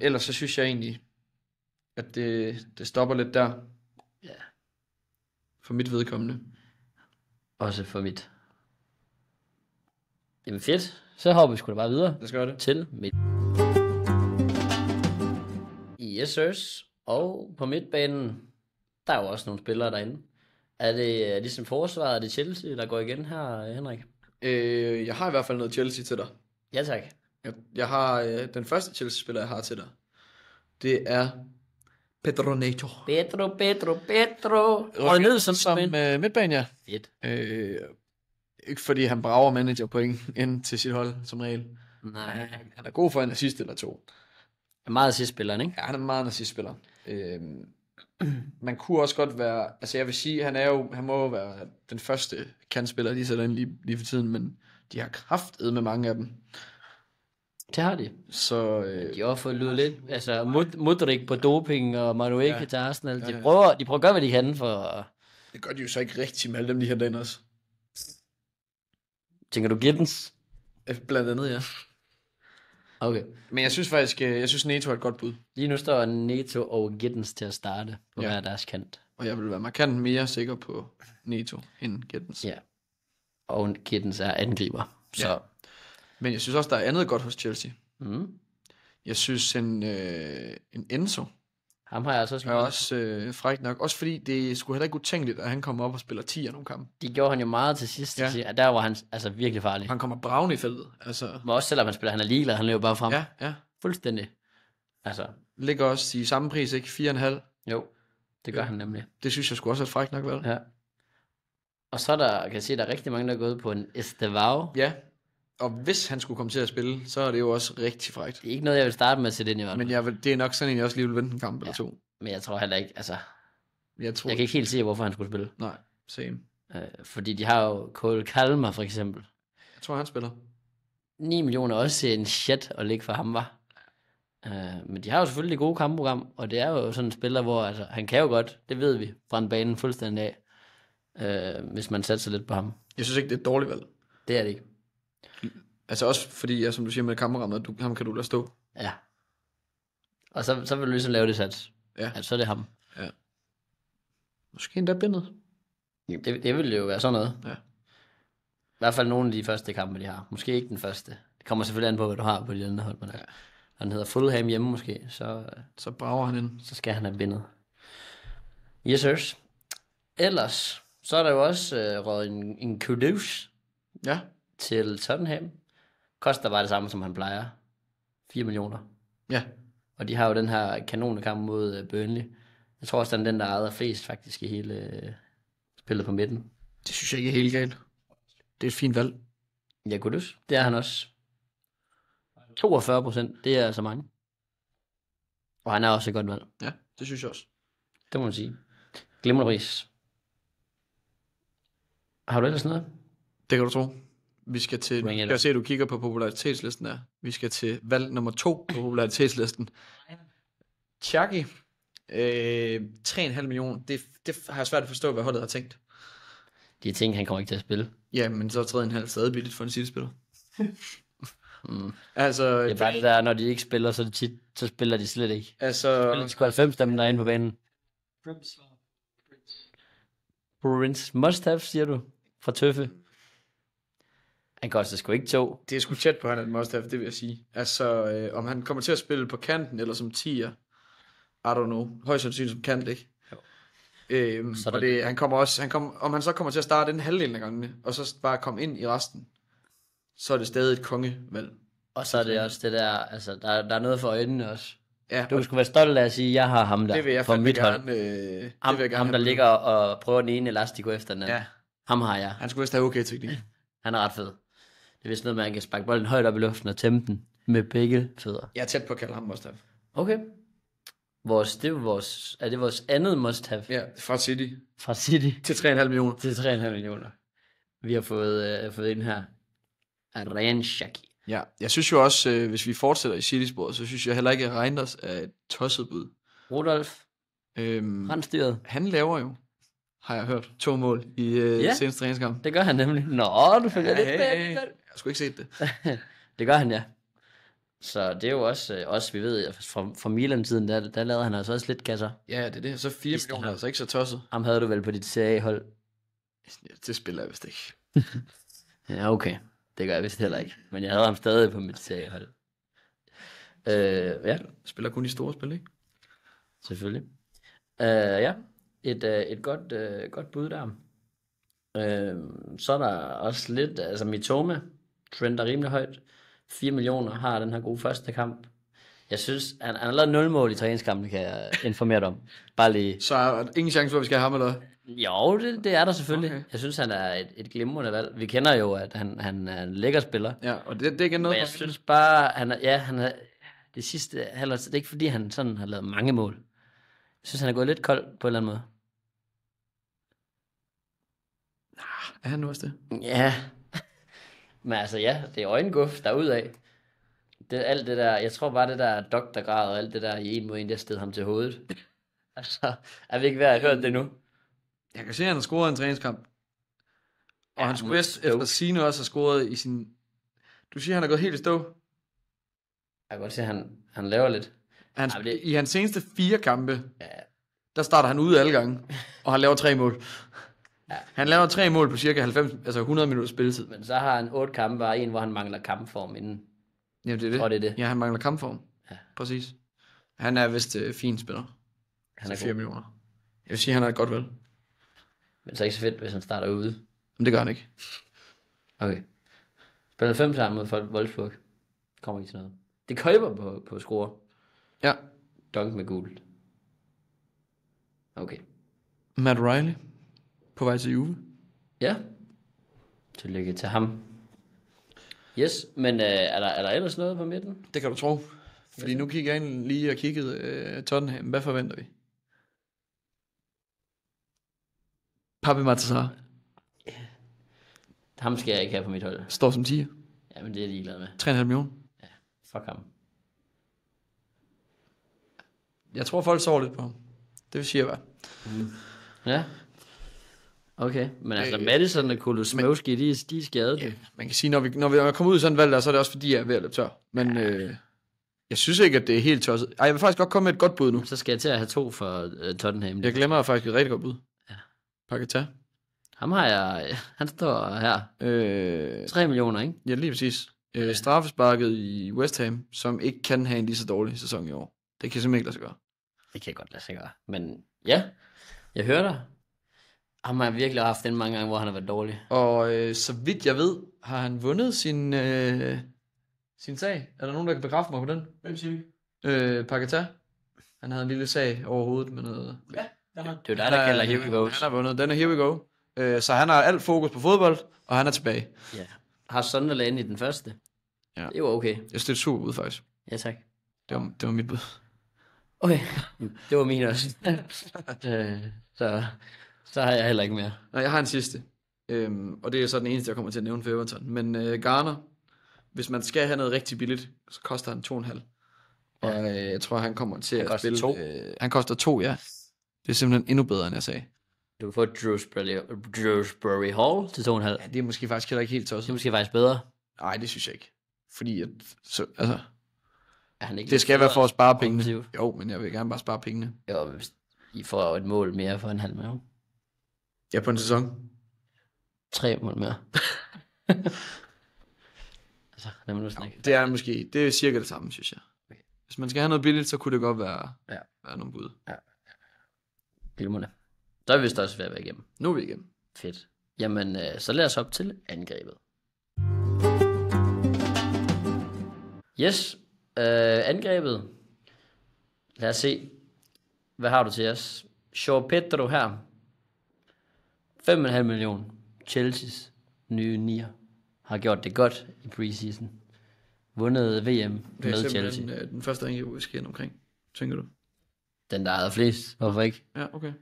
Ellers så synes jeg egentlig, at det stopper lidt der. Ja. For mit vedkommende. Også for mit. Jamen fedt. Så hopper vi sgu da bare videre. Lad os gøre det. Til midt. Yes, sirs. Og på midtbanen, der er jo også nogle spillere derinde. Er det ligesom forsvaret, er det Chelsea, der går igen her, Henrik? Jeg har i hvert fald noget Chelsea til dig. Ja, tak. Jeg har den første Chelsea-spiller, jeg har til dig. Det er Pedro Neto. Pedro. Og ned som midtbane, ja. Fedt. Ikke fordi han brager managerpoint ind til sit hold, som regel. Nej. Han er god for en assist eller to. Han er meget assistspilleren, ikke? Ja, han er meget en assistspiller. Man kunne også godt være, altså jeg vil sige, han må jo være den første kantspiller, de sætter ind lige for tiden, men de har kraftet med mange af dem. Det har de. Så, de har fået lydet lidt, altså Mudryk på doping og Madueke til Arsenal. De prøver at gøre, hvad de kan for... Det gør de jo så ikke rigtigt med alle dem, de har derinde også. Tænker du Giddens? Blandt andet, ja. Okay. Men jeg synes faktisk, Neto er et godt bud. Lige nu står Neto og Giddens til at starte på hver deres kant. og jeg vil være markant mere sikker på Neto end Gittens. Ja. Og Gittens er angriber. Så. Ja. Men jeg synes også, der er andet godt hos Chelsea. Mm. Jeg synes, en Enzo Ham har jeg altså også er også frækt nok. Også fordi det skulle heller ikke utænkeligt, at han kommer op og spiller 10 af nogle kampe. Det gjorde han jo meget til sidst. Ja. Der var han altså virkelig farlig. Han kommer bravende i feltet. Altså, Men også selvom han spiller, han er ligeglad, han løber bare frem. ja. Fuldstændig. Altså, Ligger også i samme pris, ikke? 4,5. jo, det gør han nemlig. Det synes jeg skulle også er et frækt nok valg. Ja. Og så er der, kan jeg se, der er rigtig mange, der er gået på en Estevao. Ja, og hvis han skulle komme til at spille, så er det jo også rigtig frækt. Det er ikke noget, jeg vil starte med at sætte ind i hvert fald. Men det er nok sådan en, jeg også lige vil vente en kamp eller to. Men jeg tror heller ikke, altså, Jeg tror, jeg kan ikke helt se, hvorfor han skulle spille. Nej, same. Fordi de har jo Cole Kalmer for eksempel. Jeg tror, han spiller. 9 millioner også en shit at ligge for ham, var. Men de har jo selvfølgelig et gode kampprogram, og det er jo sådan en spiller, hvor altså, han kan jo godt, det ved vi, brænde banen fuldstændig af, hvis man satser lidt på ham. Jeg synes ikke, det er et dårligt valg. Det er det ikke. Altså også fordi, som du siger med kammerammet, ham kan du lade stå. Ja. Og så vil du ligesom lave det sats. Ja. Altså, så er det ham. Ja. Måske endda bindet. Det vil jo være sådan noget. Ja. I hvert fald nogle af de første kampe, de har. Måske ikke den første. Det kommer selvfølgelig an på, hvad du har på de andre hold. Men ja. Han hedder Fulham hjemme måske, så brager han ind. Så skal han have bindet. Yes, sirs. Ellers, så er der jo også røget en Kudus til Tottenham. Koster bare det samme, som han plejer. 4 millioner. Ja. Og de har jo den her kanonkamp mod Burnley. Jeg tror også, den der ejer flest faktisk i hele spillet på midten. Det synes jeg ikke er helt galt. Det er et fint valg. Ja, Kudus. Det er han også. 42%, det er så mange. Og han er også et godt valg. Ja, det synes jeg også. Det må man sige. Glimrende pris. Har du ellers noget? Det kan du tro. Vi skal til, jeg kan se, at du kigger på popularitetslisten her. Vi skal til valg nummer 2 på popularitetslisten. Tjaki. 3,5 millioner. Det har jeg svært at forstå, hvad holdet har tænkt. De ting, han kommer ikke til at spille. Ja, men så er 3,5 stadig billigt for en City-spiller. Altså, det er bare det der, når de ikke spiller, så spiller de slet ikke. Altså, spiller de sgu 90 dem derinde på banen. Prince must have, siger du, fra Tøffe. Han koster sgu ikke 2. Det er sgu tæt på, han er et must have, det vil jeg sige. Altså, om han kommer til at spille på kanten, eller som 10'er, I don't know. Højst sandsynligt som kant, ikke? Og om han så kommer til at starte den halvdelen af gangene, og så bare komme ind i resten, så er det stadig et kongevalg. Og så er det også det der, altså, der er noget for øjnene også. Ja, du skulle være stolt af at sige, jeg har ham der. Det vil jeg for mit gerne, hold. det ham, vil jeg gerne ham der ligger og prøver den ene elastiko efter den anden. Ja. Ham har jeg. Han skulle vist have okay teknik. Han er ret fed. Det er vist noget med, at han kan sparke bolden højt op i luften og tæmme den med begge fødder. Jeg er tæt på at kalde ham must have. Okay. Er det vores andet must have? Ja, fra City. Fra City. Til 3,5 millioner. Til 3,5 millioner. Vi har fået ind her. Ryan Shaki. Ja, jeg synes jo også, hvis vi fortsætter i City-sporet, så synes jeg heller ikke, at Reinders er et tosset bud. Rudolf. Randstyret. Han laver jo, har jeg hørt, 2 mål i seneste træningskamp. Det gør han nemlig. Du følger lidt med. Jeg skulle ikke set det. Det gør han, ja. Så det er jo også vi ved, fra Milan-tiden, der lavede han altså også lidt kasser. Ja, det er det. Så 4 millioner er altså ikke så tosset. Ham havde du vel på dit CA-hold? Ja, det spiller jeg vist ikke. Ja, okay. Det gør jeg vist heller ikke. Men jeg havde ham stadig på mit CA-hold. Ja. Spiller kun i store spil, ikke? Selvfølgelig. Ja. Et godt bud der. Så er der også lidt, altså Mitoma, trend er rimelig højt. 4 millioner har den her gode første kamp. Jeg synes, han har lavet 0 mål i træningskampen, kan jeg informere dig om. Bare lige. Så er der ingen chance for, at vi skal have ham, eller? Jo, det er der selvfølgelig. Okay. Jeg synes, han er et glimrende valg. Vi kender jo, at han er en lækker spiller. Ja, og det er ikke noget. Men jeg synes bare, han er det sidste halvår, det er ikke fordi, han sådan har lavet mange mål. Jeg synes, han er gået lidt kold på en eller anden måde. Er han nu også det? Ja. Men altså ja, det er øjenguf derudad. Alt det der, jeg tror bare det der doktorgrad og alt det der i en mod en, der sted ham til hovedet. Altså, er vi ikke ved at have hørt det nu? Jeg kan se, at han har scoret en træningskamp. Og han skulle vist efter Sine også have scoret i sin... Du siger, han er gået helt i stå. Jeg kan godt se, at han laver lidt. I hans seneste 4 kampe, der starter han ude alle gange, og han laver 3 mål. Ja. Han laver 3 mål på cirka 100 minutter spilletid. Men så har han 8 kampe, og en, hvor han mangler kampform inden. Ja, det er det. Og det er det. Ja, han mangler kampform. Ja. Præcis. Han er vist fin spiller. Han er 4 millioner. Jeg vil sige, han er et godt valg. Men så ikke så fedt, hvis han starter ude. Men det gør han ikke. Okay. Spiller 5 sammen mod Wolfsburg. Kommer ikke til noget. Det køber på score. Ja. Dunk med gult. Okay. Matt Riley. På vej til Juve. Ja. Tillykke til ham. Yes, men er der ellers noget på midten? Det kan du tro. Fordi nu kigger jeg ind lige og kiggede Tottenham. Hvad forventer vi? Papi Matasar. Ham skal jeg ikke have på mit hold. Står som 10. Ja, men det er de glade med. 3,5 millioner. Ja, fuck ham. Jeg tror, folk sover lidt på ham. Det vil sige, hvad? Ja. Okay, men altså Madison og Kulusevski, de er skadet. Ja, man kan sige, når vi kommer ud i sådan et valg der, så er det også fordi, jeg er ved at løbe tør. Men jeg synes ikke, at det er helt tosset. Ej, jeg vil faktisk godt komme med et godt bud nu. Så skal jeg til at have 2 for Tottenham. Jeg glemmer faktisk et rigtig godt bud. Ja. Paketa. Ham har jeg, han står her. 3 millioner, ikke? Ja, lige præcis. Straffesparket i West Ham, som ikke kan have en lige så dårlig sæson i år. Det kan simpelthen ikke lade sig gøre. Det kan jeg godt lade sig gøre. Men ja, jeg hører dig. Ham har jeg virkelig haft den mange gange, hvor han har været dårlig. Og så vidt jeg ved, har han vundet sin sag. Er der nogen, der kan bekræfte mig på den? Hvem siger vi? Paketa. Han havde en lille sag over hovedet med noget. Ja, det er jo dig, der kalder Here We Go. Han har vundet. Den er Here We Go. Så han har alt fokus på fodbold, og han er tilbage. Ja. Har Sunderland i den første. Ja. Det var okay. Jeg støtter super ud, faktisk. Ja, tak. Det var mit bud. Okay, det var min også. Så har jeg heller ikke mere. Nej, jeg har en sidste. Og det er så den eneste, jeg kommer til at nævne for Everton. Men Garner, hvis man skal have noget rigtig billigt, så koster han 2,5. Og jeg tror, han kommer til at spille... 2. Han koster 2, ja. Det er simpelthen endnu bedre, end jeg sagde. Du kan få Dewsbury Hall til 2,5. Ja, det er måske faktisk heller ikke helt tosset. Det er måske faktisk bedre. Nej, det synes jeg ikke. Fordi at, altså, er han ikke det skal være for at spare pengene. Jo, men jeg vil gerne bare spare pengene. Jo, hvis I får et mål mere for 0,5 million. Ja, på en sæson. 3 mål mere. Altså, lad mig nu snakke. Det er måske, det er cirka det samme, synes jeg. Okay. Hvis man skal have noget billigt, så kunne det godt være, være nogle bud. Ja. Glimrende. Så er vi vist også ved at være igennem. Nu er vi igennem. Fedt. Jamen, så lad os op til angrebet. Yes, angrebet. Lad os se. Hvad har du til os? João Pedro her. 5,5 millioner. Chelsea's nye nier. Har gjort det godt i preseason. Vundet VM med Chelsea. Det er den første angriber, vi skal ind omkring. Tænker du? Den, der ejer flest. Hvorfor ikke? Ja, okay.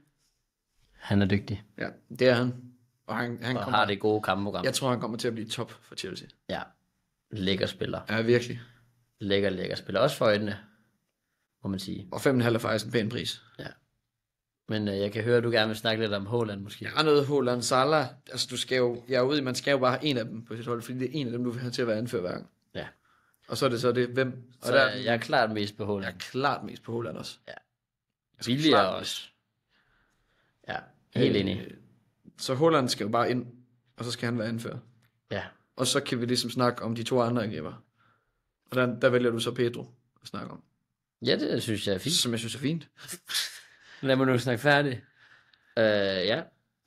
Han er dygtig. Ja, det er han. Og han kommer, har det gode kampprogram. Jeg tror, han kommer til at blive top for Chelsea. Ja. Lækker spiller. Ja, virkelig. Lækker spiller. Også for øjnene, må man sige. Og 5,5 er faktisk en pæn pris. Ja. Men jeg kan høre, at du gerne vil snakke lidt om Haaland måske. Ja, noget Haaland, Salah. Altså, du skal jo, jeg er ude i, man skal jo bare have en af dem på sit hold, fordi det er en af dem, du vil have til at være anfører hver gang. Ja. Og så er det så det, hvem? Og så jeg er klart mest på Haaland. Jeg er klart mest på Haaland også. Ja. Billigere også. Ja, helt enig. Så Haaland skal jo bare ind, og så skal han være anfører. Ja. Og så kan vi ligesom snakke om de 2 andre angriber. Og der vælger du så Pedro at snakke om. Ja, det synes jeg er fint. Som jeg synes er fint. Lad mig nu snakke færdig. Ja,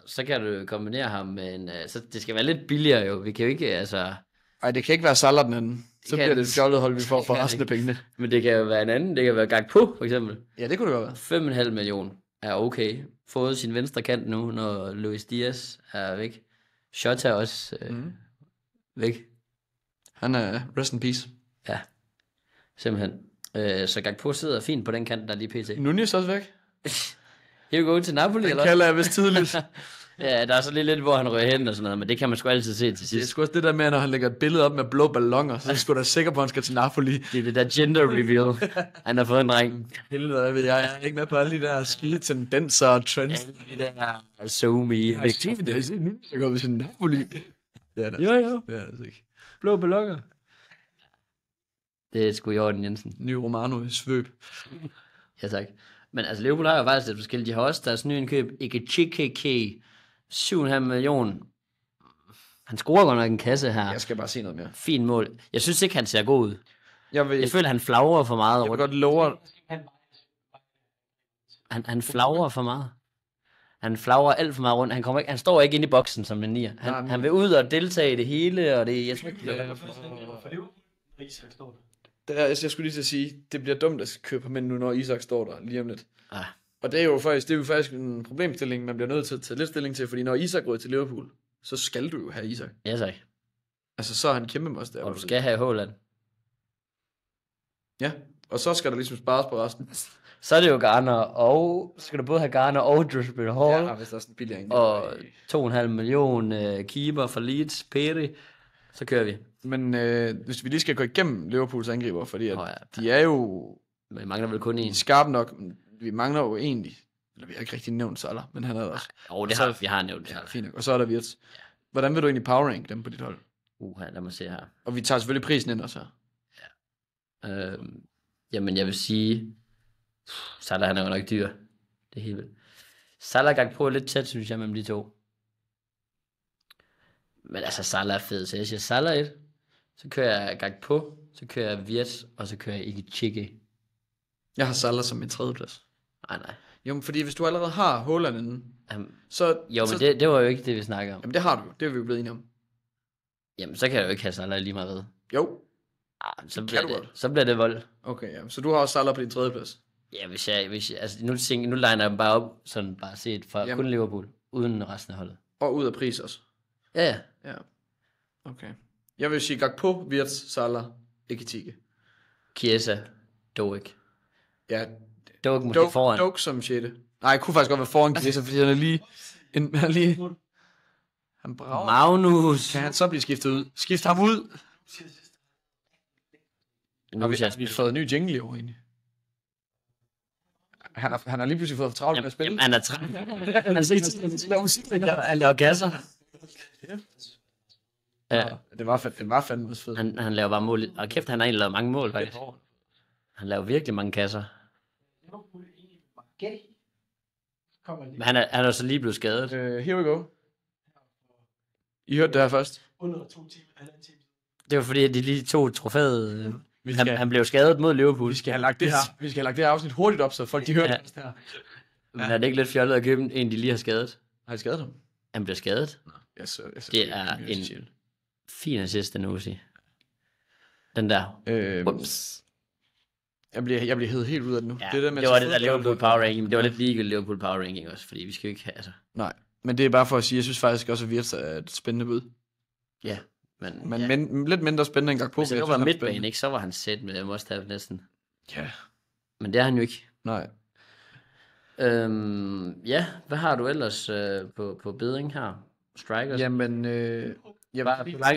så kan du kombinere ham med en... så det skal være lidt billigere jo. Vi kan jo ikke, altså... Ej, det kan ikke være Salah den anden. Så bliver det et fjollet hold, vi får for resten af pengene. Men det kan jo være en anden. Det kan være Gakpo, for eksempel. Ja, det kunne det godt være. 5,5 millioner er okay. Fået sin venstre kant nu, når Luis Diaz er væk. Shota er også væk. Han er rest in peace. Ja, simpelthen. Så Gakpo sidder fint på den kant, der er lige pt. Nunez også væk. Here we go til Napoli, eller? Det kalder jeg vist tidligt. Ja, der er så lige lidt, hvor han rører hen og sådan noget, men det kan man sgu altid se til sidst. Det er sgu også det der med, når han lægger et billede op med blå balloner, så er jeg sgu da sikker på, at han skal til Napoli. Det er det der gender reveal. Han har fået en dreng. Helvede, jeg er ikke med på alle de der skide tendenser og trends. Ja, det der so me. Det går ved til Napoli. Det er det. Jo. Det er det ikke. Blå balloner. Det er sgu Jordan Jensen. Ny Romano i svøb. Ja, tak. Men altså, Liverpool har jo faktisk lidt forskellige. De har også deres nye indkøb, Ekechikeke, 7,5 millioner. Han scorer godt nok en kasse her. Jeg skal bare se noget mere. Fin mål. Jeg synes ikke, han ser god ud. Jeg føler, han flagrer for meget. Jeg vil godt love... Han flagrer for meget. Han flagrer alt for meget rundt. Han står ikke inde i boksen som en nier. Han vil ud og deltage i det hele, og det... Jeg jeg skulle lige til at sige, det bliver dumt at købe ham ind nu, når Isak står der lige om lidt. Ah. Og det er jo faktisk en problemstilling, man bliver nødt til at tage lidt stilling til, fordi når Isak går til Liverpool, så skal du jo have Isak. Ja, tak. Altså, så er han kæmpe must der. Og du skal have Haaland. Ja, og så skal der ligesom spares på resten. Så er det jo Garner, og så skal du både have Garner og Drishbridge Hall. Ja, hvis der er sådan billigere. Og 2,5 millioner keeper for Leeds, Peri. Så kører vi. Men hvis vi lige skal gå igennem Liverpools angriber, fordi de er jo... Men vi mangler vel kun en. Skarp nok. Vi mangler jo egentlig... Eller vi har ikke rigtig nævnt Salah, men han er der også. Det har vi har nævnt. Ja, fint nok. Og så er der Wirtz. Hvordan vil du egentlig power rank dem på dit hold? Lad mig se her. Og vi tager selvfølgelig prisen ind også her. Ja. Jamen, jeg vil sige... Salah, han er jo nok dyr. Det er helt vildt. Salah gang på lidt tæt, synes jeg, mellem de to. Men altså, Salah er fed, så jeg siger Salah 1. Så kører jeg gang på. Så kører jeg Wirtz, og så kører jeg Ekechike. Jeg har Salah som min tredjeplads. Nej. Jo, men fordi hvis du allerede har Haaland inden, så... Jo, men det var jo ikke det, vi snakker om. Jamen, det har du. Det er vi jo blevet enige om. Jamen, så kan jeg jo ikke have Salah lige meget ved. Jo. Så bliver det vold. Okay, ja. Så du har også Salah på din tredjeplads? Ja, hvis jeg altså, nu liner jeg dem bare op, sådan bare set fra kun Liverpool, uden resten af holdet. Og ud af pris også? Ja. Okay. Jeg vil sige Gakpo, Wirtz, Salah, Ekitike. Chiesa, Doik. Ja. Doik måske foran. Doik som 6. Nej, jeg kunne faktisk godt være foran Chiesa, fordi han er lige... Han brager. Magnus. Kan han så blive skiftet ud? Skift ham ud. Nu har vi fået en ny jingle jo egentlig. Han har lige pludselig fået travlt med at spille. Jamen, han er travlt. Han laver gasser. Ja. Det var fandme fedt. Han laver bare mål. Og kæft, han har egentlig lavet mange mål, faktisk. Han laver virkelig mange kasser. Men han er så lige blevet skadet. Here we go. I hørte det her først. Under 2 timer, halvanden time. Det var fordi, at de lige tog trofæet. Han blev skadet mod Liverpool. Vi skal have lagt det her afsnit hurtigt op, så folk de hører det her. Men er det ikke lidt fjollet at købe en, de lige har skadet? Har de skadet ham? Han bliver skadet. Det er en fin assist, den Uzi. Den der. Ups. Jeg bliver hævet helt ud af det nu. Ja, det var det der Liverpool Power Ranking. Det var lidt ligegyldigt Liverpool Power Ranking også, fordi vi skal jo ikke have... Altså. Nej, men det er bare for at sige, jeg synes faktisk også, at Wirtz er et spændende bud. Ja. Men lidt mindre spændende end Gakpo. Hvis det var midtbane, ikke, så var han sæt med must have næsten. Ja. Men det er han jo ikke. Nej. Hvad har du ellers på bedring her? Strikers? Jamen,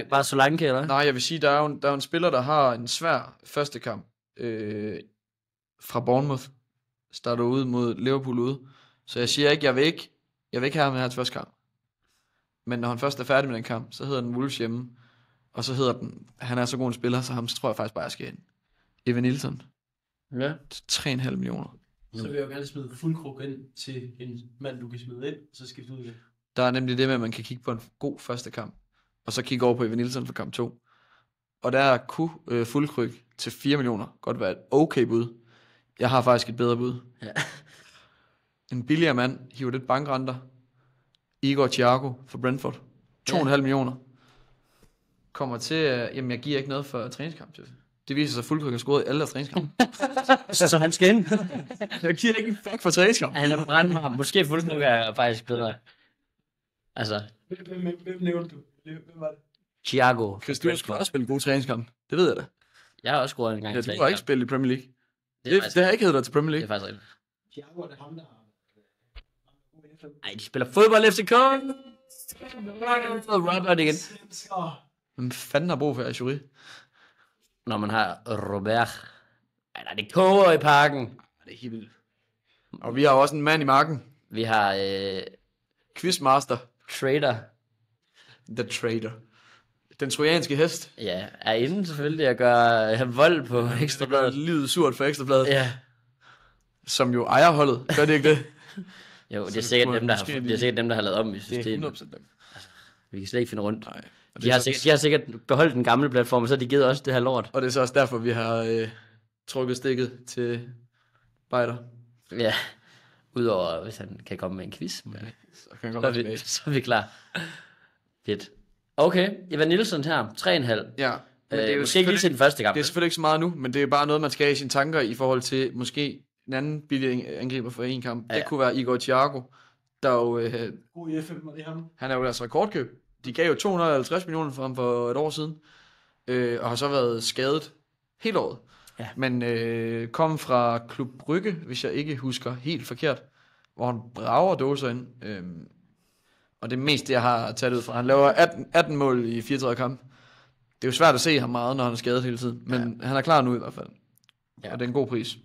bare Solanke, eller? Nej, jeg vil sige, der er jo en spiller, der har en svær første kamp fra Bournemouth. Starter ud mod Liverpool ude. Så jeg siger ikke, jeg vil ikke have ham i hans første kamp. Men når han først er færdig med den kamp, så hedder den Wolves hjemme. Og så hedder den, han er så god en spiller, så ham tror jeg faktisk bare, jeg skal ind. Evan Nilsson. Ja. 3,5 millioner. Så vil jeg jo gerne smide fuldkrog ind til en mand, du kan smide ind, og så skifte ud igen. Der er nemlig det med, at man kan kigge på en god første kamp. Og så kigge over på Evan Nilsson for kamp 2. Og der kunne fuldkryg til 4 millioner godt være et okay bud. Jeg har faktisk et bedre bud. Ja. En billigere mand hiver lidt bankrenter. Igor Thiago for Brentford. 2,5 millioner. Kommer til, jeg giver ikke noget for træningskamp. Det viser sig, at Fuldkryg har scoret i alle træningskamp. Så han skal ind. Jeg giver ikke en fuck for træningskamp. Han er brandvarm. Måske Fuldkryg er faktisk bedre. Altså. Hvem nævnte du? Hvem var det? Thiago. Chris, du har også spillet god træningskamp. Det ved jeg da. Jeg har også scoret en gang. Ja, du har ikke spillet i Premier League. Det har ikke heddet dig til Premier League. Det er faktisk rigtigt. Thiago er det ham, der har... Ej, de spiller fodbold FCK. Robert igen. Hvem fanden har brug for Ajuri? Når man har Robert. Ej, det koger i parken. Det er helt vildt. Og vi har også en mand i marken. Vi har Quizmaster. Trader. The Trader. Den trojanske hest. Ja, er inde selvfølgelig at gøre vold på Ekstrabladet. Livet surt for Ekstrabladet. Ja. som jo ejer holdet. Gør det ikke det? Jo, det er Så sikkert kunne dem, der han har, måske det er sikkert dem, der har lavet om i Det er systemet. 100% dem. Vi kan slet ikke finde rundt. Nej. Og De det, har, er så, de har sikkert beholdt den gamle platform, og så har de givet os det her lort. og det er så også derfor, vi har trukket stikket til Bejder. Ja, udover hvis han kan komme med en quiz. Ja, så kan Så jeg er, godt vi, tilbage. så er vi klar. Fedt. Okay, Ivan Nielsen her, 3,5. Ja, men det er jo Måske ikke lige til den første kamp. Det er selvfølgelig ikke så meget nu, men det er bare noget, man skal have i sine tanker i forhold til måske en anden billig angriber for en kamp. Ja. Det kunne være Igor Thiago, der jo, God i FM, var det ham? han er jo deres rekordkøb. De gav jo 250 millioner for ham for et år siden, og har så været skadet hele året. Ja. Men kom fra Klub Brygge, hvis jeg ikke husker helt forkert, hvor han brager dåser ind. Og det meste, jeg har taget ud fra. Han laver 18 mål i 34 kampe. Det er jo svært at se ham meget, når han er skadet hele tiden. Men han er klar nu i hvert fald. Ja. Og det er en god pris.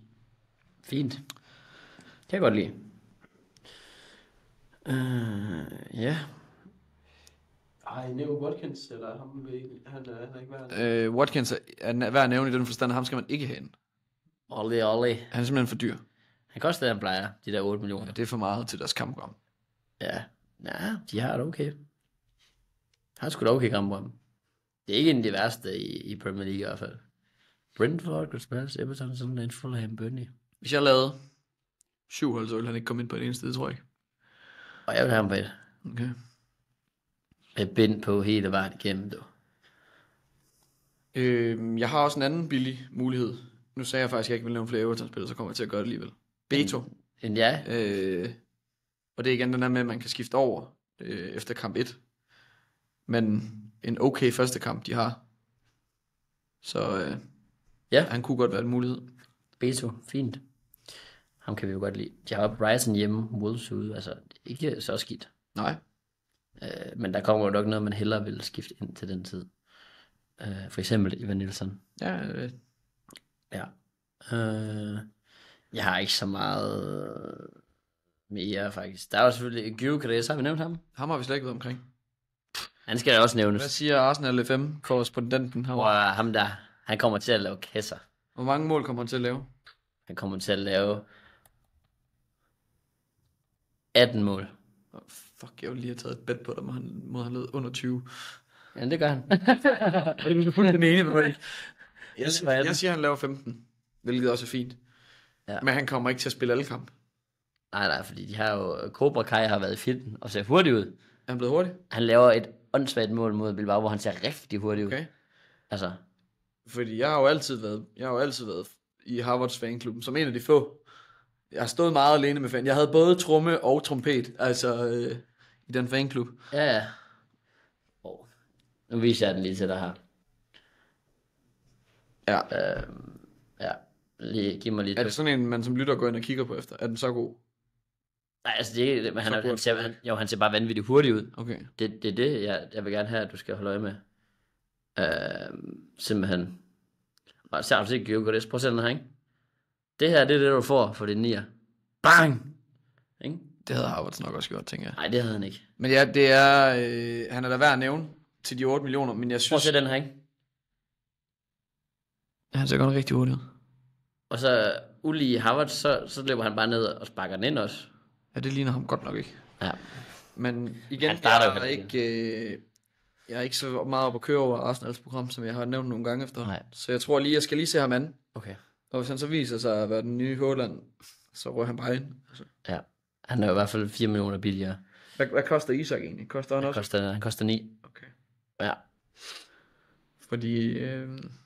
Fint. Det kan jeg godt lide. Ja. Ej, Neo Watkins, eller ham, han er ikke værd. Watkins er værd at nævne i den forstand, at ham skal man ikke have ind. Ollie. Han er simpelthen for dyr. Han koster, han plejer, de der 8 millioner. Ja, det er for meget til deres kampprogram. Ja. Ja, de har det okay. Har sgu da okay kampprogram. Det er ikke en af de værste i Premier League i hvert fald. Brentford, Crystal Palace, Everton, Sunderland, Fulham, Burnley. Hvis jeg lavede 7 hold, så ville han ikke komme ind på det eneste, det tror jeg ikke. Og jeg vil have ham på et. Okay. Med bind på hele vejen igennem, du. Jeg har også en anden billig mulighed. Nu sagde jeg faktisk, at jeg ikke vil nævne flere Everton-spillere, så kommer jeg til at gøre det alligevel. Beto. En ja. Og det er igen den der med, at man kan skifte over efter kamp 1. Men en okay første kamp, de har. Så Ja. han kunne godt være en mulighed. Beto, fint. Ham kan vi jo godt lide. De har jo Brighton hjemme, Wolves ude, altså ikke så skidt. Nej. Men der kommer jo nok noget, man hellere vil skifte ind til den tid. For eksempel Ivan Nielsen. Ja, Ja. Jeg har ikke så meget mere, faktisk. Der er jo selvfølgelig Gyökeres, har vi nævnt ham? ham har vi slet ikke været omkring. Han skal da også nævnes. Hvad siger Arsenal FM-korrespondenten her? Og ham der, han kommer til at lave kasser. Hvor mange mål kommer han til at lave? Han kommer til at lave 18 mål. Fuck, jeg ville lige have taget et bet på dig, må han lede under 20. Ja, det gør han. Du er fuldstændig enig med mig. Jeg Jeg siger, han laver 15, hvilket også er fint. Ja. Men han kommer ikke til at spille alle kampe. Nej, fordi de har jo, Cobra Kai har været i fitten og ser hurtigt ud. Er han blevet hurtig? Han laver et åndssvagt mål mod Bilbao, hvor han ser rigtig hurtigt ud. Okay. Altså, Fordi jeg har jo altid været i Harvards fanklubben, som en af de få. Jeg har stået meget alene med fan. Jeg havde både tromme og trompet, altså i den fanklub. ja. Nu viser jeg den lige til dig her. Ja. Ja, lige, giv mig lige Er det sådan en, man som lytter går ind og kigger på efter? Er den så god? Nej, altså det er ikke det, men Så god. han ser bare vanvittigt hurtigt ud. Okay. Det er det, jeg vil gerne have, at du skal holde øje med. Simpelthen. Og så har du set Gyökeres. Prøv at se den her, ikke? Det her, det er det, du får for det 9'er. Bang! Ikke? Det havde Harvards nok også gjort, tænker jeg. Nej, det havde han ikke. Men ja, det er, han er da værd at nævne til de 8 millioner, men jeg Prøv at synes... se den her, ikke? Han ser godt rigtig hurtigt ud. Og så ulige Harvard, så løber han bare ned og sparker den ind også. Ja, det ligner ham godt nok ikke. Ja. Men igen, Han starter jo jeg er heller ikke, jeg er ikke så meget op at køre over Arsenals program, som jeg har nævnt nogle gange efter. Nej. Så jeg tror lige, jeg skal lige se ham an. Okay. Og hvis han så viser sig at være den nye Haaland, så rører han bare ind. Altså, Ja. Han er jo i hvert fald 4 millioner billigere. hvad koster Isak egentlig? Koster han også? Han koster 9. Okay. Ja. Fordi,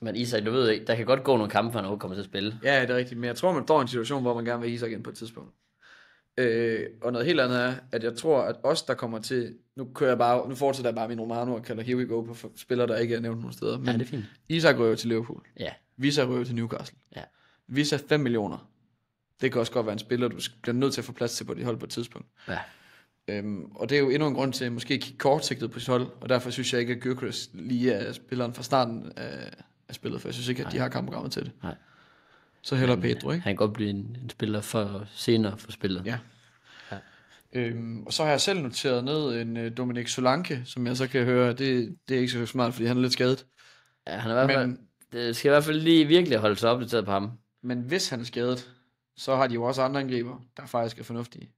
Men Isak, du ved ikke, der kan godt gå nogle kampe, for han overhovedet kommer til at spille. ja, det er rigtigt. Men jeg tror, man står i en situation, hvor man gerne vil have Isak ind på et tidspunkt. Og noget helt andet er, at jeg tror, at os, der kommer til... Nu fortsætter jeg bare min Romano og kalder here we go på spillere, der ikke er nævnt nogen steder. Men Ja, det er fint. Isak røver til Liverpool. Ja. Visa røver til Newcastle. Ja. Visa 5 millioner. Det kan også godt være en spiller, du bliver nødt til at få plads til på dit hold på et tidspunkt. Ja. Og det er jo endnu en grund til at måske kigge kortsigtet på sit hold, og derfor synes jeg ikke, at Gyökeres lige er spilleren fra starten af spillet, for jeg synes ikke, at de har kampprogrammet til det. Nej. Så heller Pedro, ikke? Han kan godt blive en spiller for senere for spillet. Ja. Og så har jeg selv noteret ned en Dominic Solanke, som jeg så kan høre, det er ikke så smart, fordi han er lidt skadet. Ja, han er i hvert fald, det skal i hvert fald lige virkelig holde sig opdateret på ham. Men hvis han er skadet, Så har de jo også andre angriber, der faktisk er fornuftige.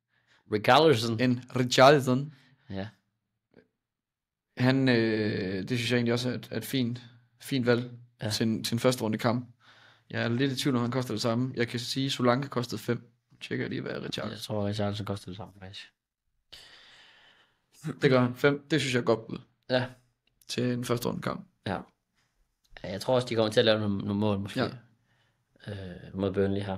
Richarlison. En Richarlison. Ja. Han, det synes jeg egentlig også er et fint valg til en første runde kamp. Jeg er lidt i tvivl, om han koster det samme. Jeg kan sige, at Solanke kostede 5. Tjekker lige, hvad Richarlison. Jeg tror, Richarlison koster det samme, faktisk. Det gør han. 5. Det synes jeg er godt bud. Ja. Til en første runde kamp. Ja. Jeg tror også, de kommer til at lave nogle mål, måske. Ja. Mod Burnley her.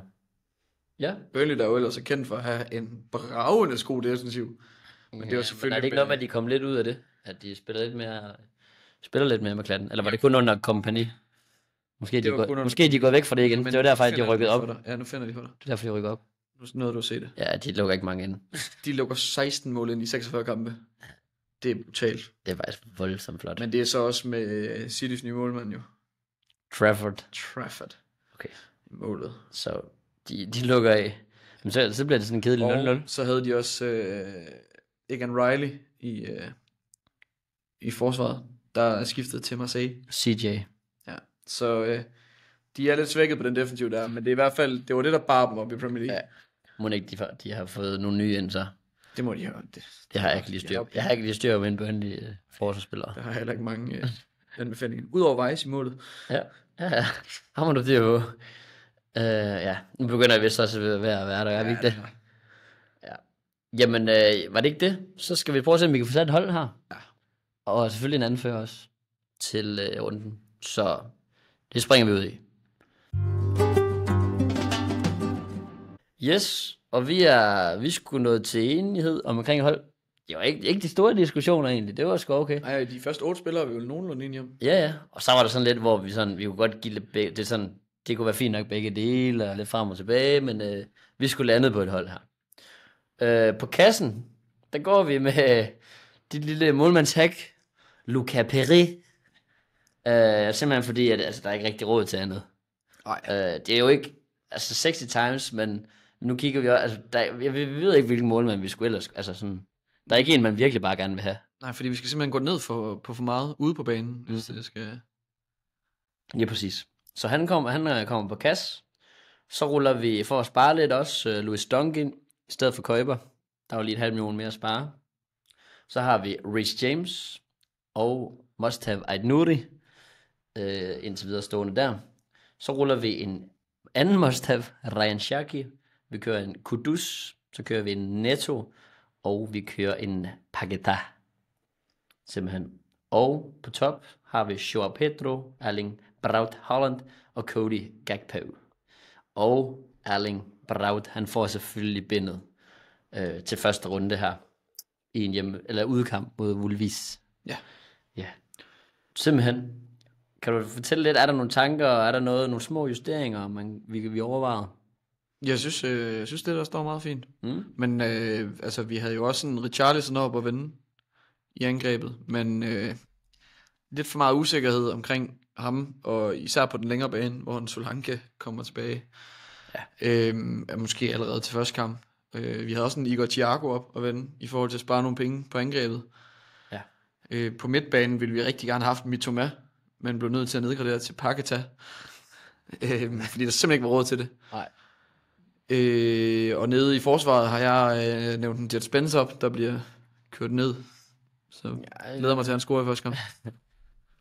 Ja. Burnley, der er jo ellers er kendt for at have en bravende sko defensiv. Men det var selvfølgelig... Men er det ikke noget med, at de kom lidt ud af det? At de spiller lidt mere med klatten? Eller var det kun under kompagni? Måske de er gået væk fra det igen. Det var derfor, at de rykkede op. Ja, nu finder de for dig. Det er derfor, de rykker op. Nu nåede du at se det. Ja, de lukker ikke mange ind. De lukker 16 mål ind i 46 kampe. Det er brutalt. Det er faktisk voldsomt flot. Men det er så også med Citys nye målmand jo. Trafford. Okay. I målet. Så de lukker af. Men så bliver det sådan en kedelig 0-0. Og så havde de også Egan Riley i forsvaret, der er skiftet til Marseille. CJ. Ja. Så de er lidt svækket på den defensiv der, men det er i hvert fald, det var det, der bar dem op i Premier League. Ja. Må ikke de har fået nogle nye ind, så. Det må de have. Det har jeg ikke lige styr. Jeg har ikke lige styr på en Burnley forsvarsspillere. Der har heller ikke mange anbefalinger. Udover Weiss i målet. Ja. Har man du styr på? Ja, nu begynder jeg vist også at være der, er vi ikke det? Ja. Jamen, var det ikke det? Så skal vi prøve at se, om vi kan få sat et hold her. Ja. Og selvfølgelig en anfører også til runden. Så det springer vi ud i. Yes, og vi skulle nået til enighed omkring hold. Det var ikke de store diskussioner egentlig, det var sgu okay. Nej, de første 8 spillere vi jo nogenlunde enige om. Ja, og så var der sådan lidt, hvor vi kunne godt give lidt det sådan, det kunne være fint nok begge dele, og lidt frem og tilbage, men vi skulle lande på et hold her. På kassen, der går vi med dit lille målmandshack, Luca Perry. Simpelthen fordi, at der er ikke rigtig råd til andet. Nej. Det er jo ikke 60 times, men nu kigger vi også, vi ved ikke, hvilken målmand vi skulle ellers, der er ikke en, man virkelig bare gerne vil have. Nej, fordi vi skal simpelthen gå ned på for meget ude på banen, hvis det skal... Ja, præcis. Så han kommer på kasse. Så ruller vi, for at spare lidt også, Louis Dunk ind, i stedet for Køber. Der var lige 500.000 mere at spare. Så har vi Reece James og Must Have Aït-Nouri, indtil videre stående der. Så ruller vi en anden Must Have, Ryan Shaki. Vi kører en Kudus, så kører vi en Neto, og vi kører en Paquetá. Simpelthen. Og på top har vi Joao Pedro, Erling Braut Haaland og Cody Gakpo. Og Erling Braut, han får selvfølgelig bindet til første runde her i en udkamp mod Wolves. Ja. Ja. Simpelthen. Kan du fortælle lidt, er der nogle tanker, er der nogle små justeringer, vi overvejer? Jeg synes, det der står meget fint. Men vi havde jo også en Richarlison op at vende i angrebet, men lidt for meget usikkerhed omkring ham, og især på den længere bane, hvor en Solanke kommer tilbage. Ja. Måske allerede til første kamp. Vi havde også en Igor Thiago op at vende, i forhold til at spare nogle penge på angrebet. Ja. På midtbanen ville vi rigtig gerne have haft Mitoma, men blev nødt til at nedgradere til Paquetá, fordi der simpelthen ikke var råd til det. Nej. Og nede i forsvaret har jeg nævnt en Jet Spence op, der bliver kørt ned. Så glæder mig til, at han scorer i første kamp.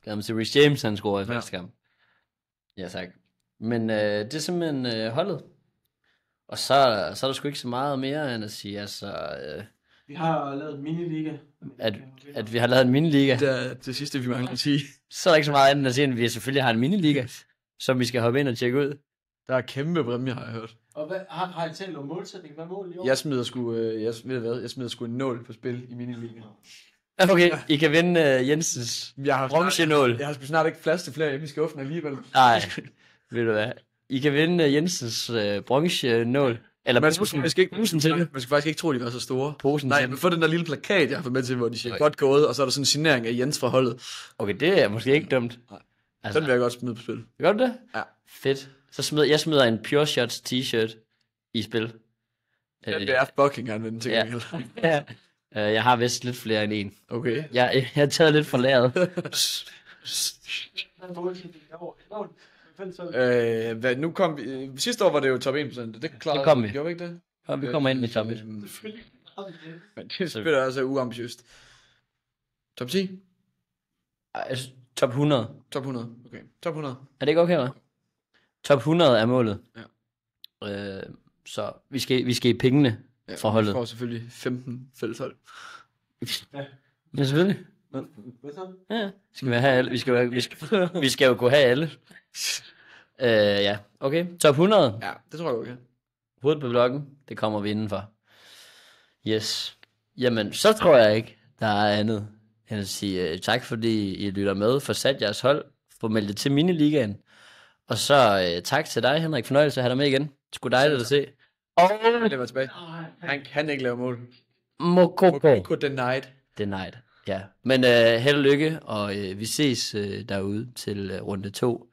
Glæder mig til Reece James, han scorer i første kamp. Ja, tak. Men det er simpelthen holdet. Og så er der sgu ikke så meget mere end at sige, vi har lavet en miniliga. At vi har lavet en miniliga. Det er det sidste, vi mangler at sige. Så er der ikke så meget andet at sige, end at vi selvfølgelig har en miniliga, som vi skal hoppe ind og tjekke ud. Der er kæmpe præmie, har jeg hørt. Og hvad, har I talt om målsætning? Hvad mål i år? Jeg smider sgu en 0 på spil i miniligaen. Okay, I kan vinde Jensens bronzenål. Jeg har sgu snart ikke plads til flere hjemme i skuffen alligevel. Nej, ved du hvad. I kan vinde Jensens bronzenål. Eller man skal faktisk ikke tro, at de var så store. Nej, men få den der lille plakat, jeg har fået med til, hvor de siger, godt gået, og så er der sådan en signering af Jens fra holdet. Okay, det er måske ikke dumt. Altså, den vil jeg godt smide på spil. Gør du det? Ja. Fedt. Så smider en Pure Shots t-shirt i spil. Den er fucking gerne ved den til gengæld. Ja. Jeg har vist lidt flere end en. Okay. Jeg har taget lidt for læret. Nu kom vi... Sidste år var det jo top 1%. Det klarede Det kom vi. Gjorde vi ikke det? Og vi kommer ind i top 1. Men det spiller altså uambitiøst. Top 10? Altså, top 100. Top 100. Okay. Top 100. Er det ikke okay, hva'? Top 100 er målet. Ja. Så vi skal i pengene for holdet. Vi får selvfølgelig 15 fælleshold. Ja, selvfølgelig. Hvad så? Ja, skal vi have alle. Vi skal jo kunne have alle. Ja, okay. Top 100. Ja, det tror jeg okay. Hovedet på blokken. Det kommer vi indenfor. Yes. Jamen, så tror jeg ikke, der er andet end at sige tak, fordi I lytter med. For sat jeres hold. For meldt det til Miniligaen. Og så tak til dig, Henrik. Fornøjelse at have dig med igen. Sgu dejligt at se. Og Det var tilbage. Han kan ikke lave mål. Mokoko. Denied. Denied. Ja. Men held og lykke, og vi ses derude til runde 2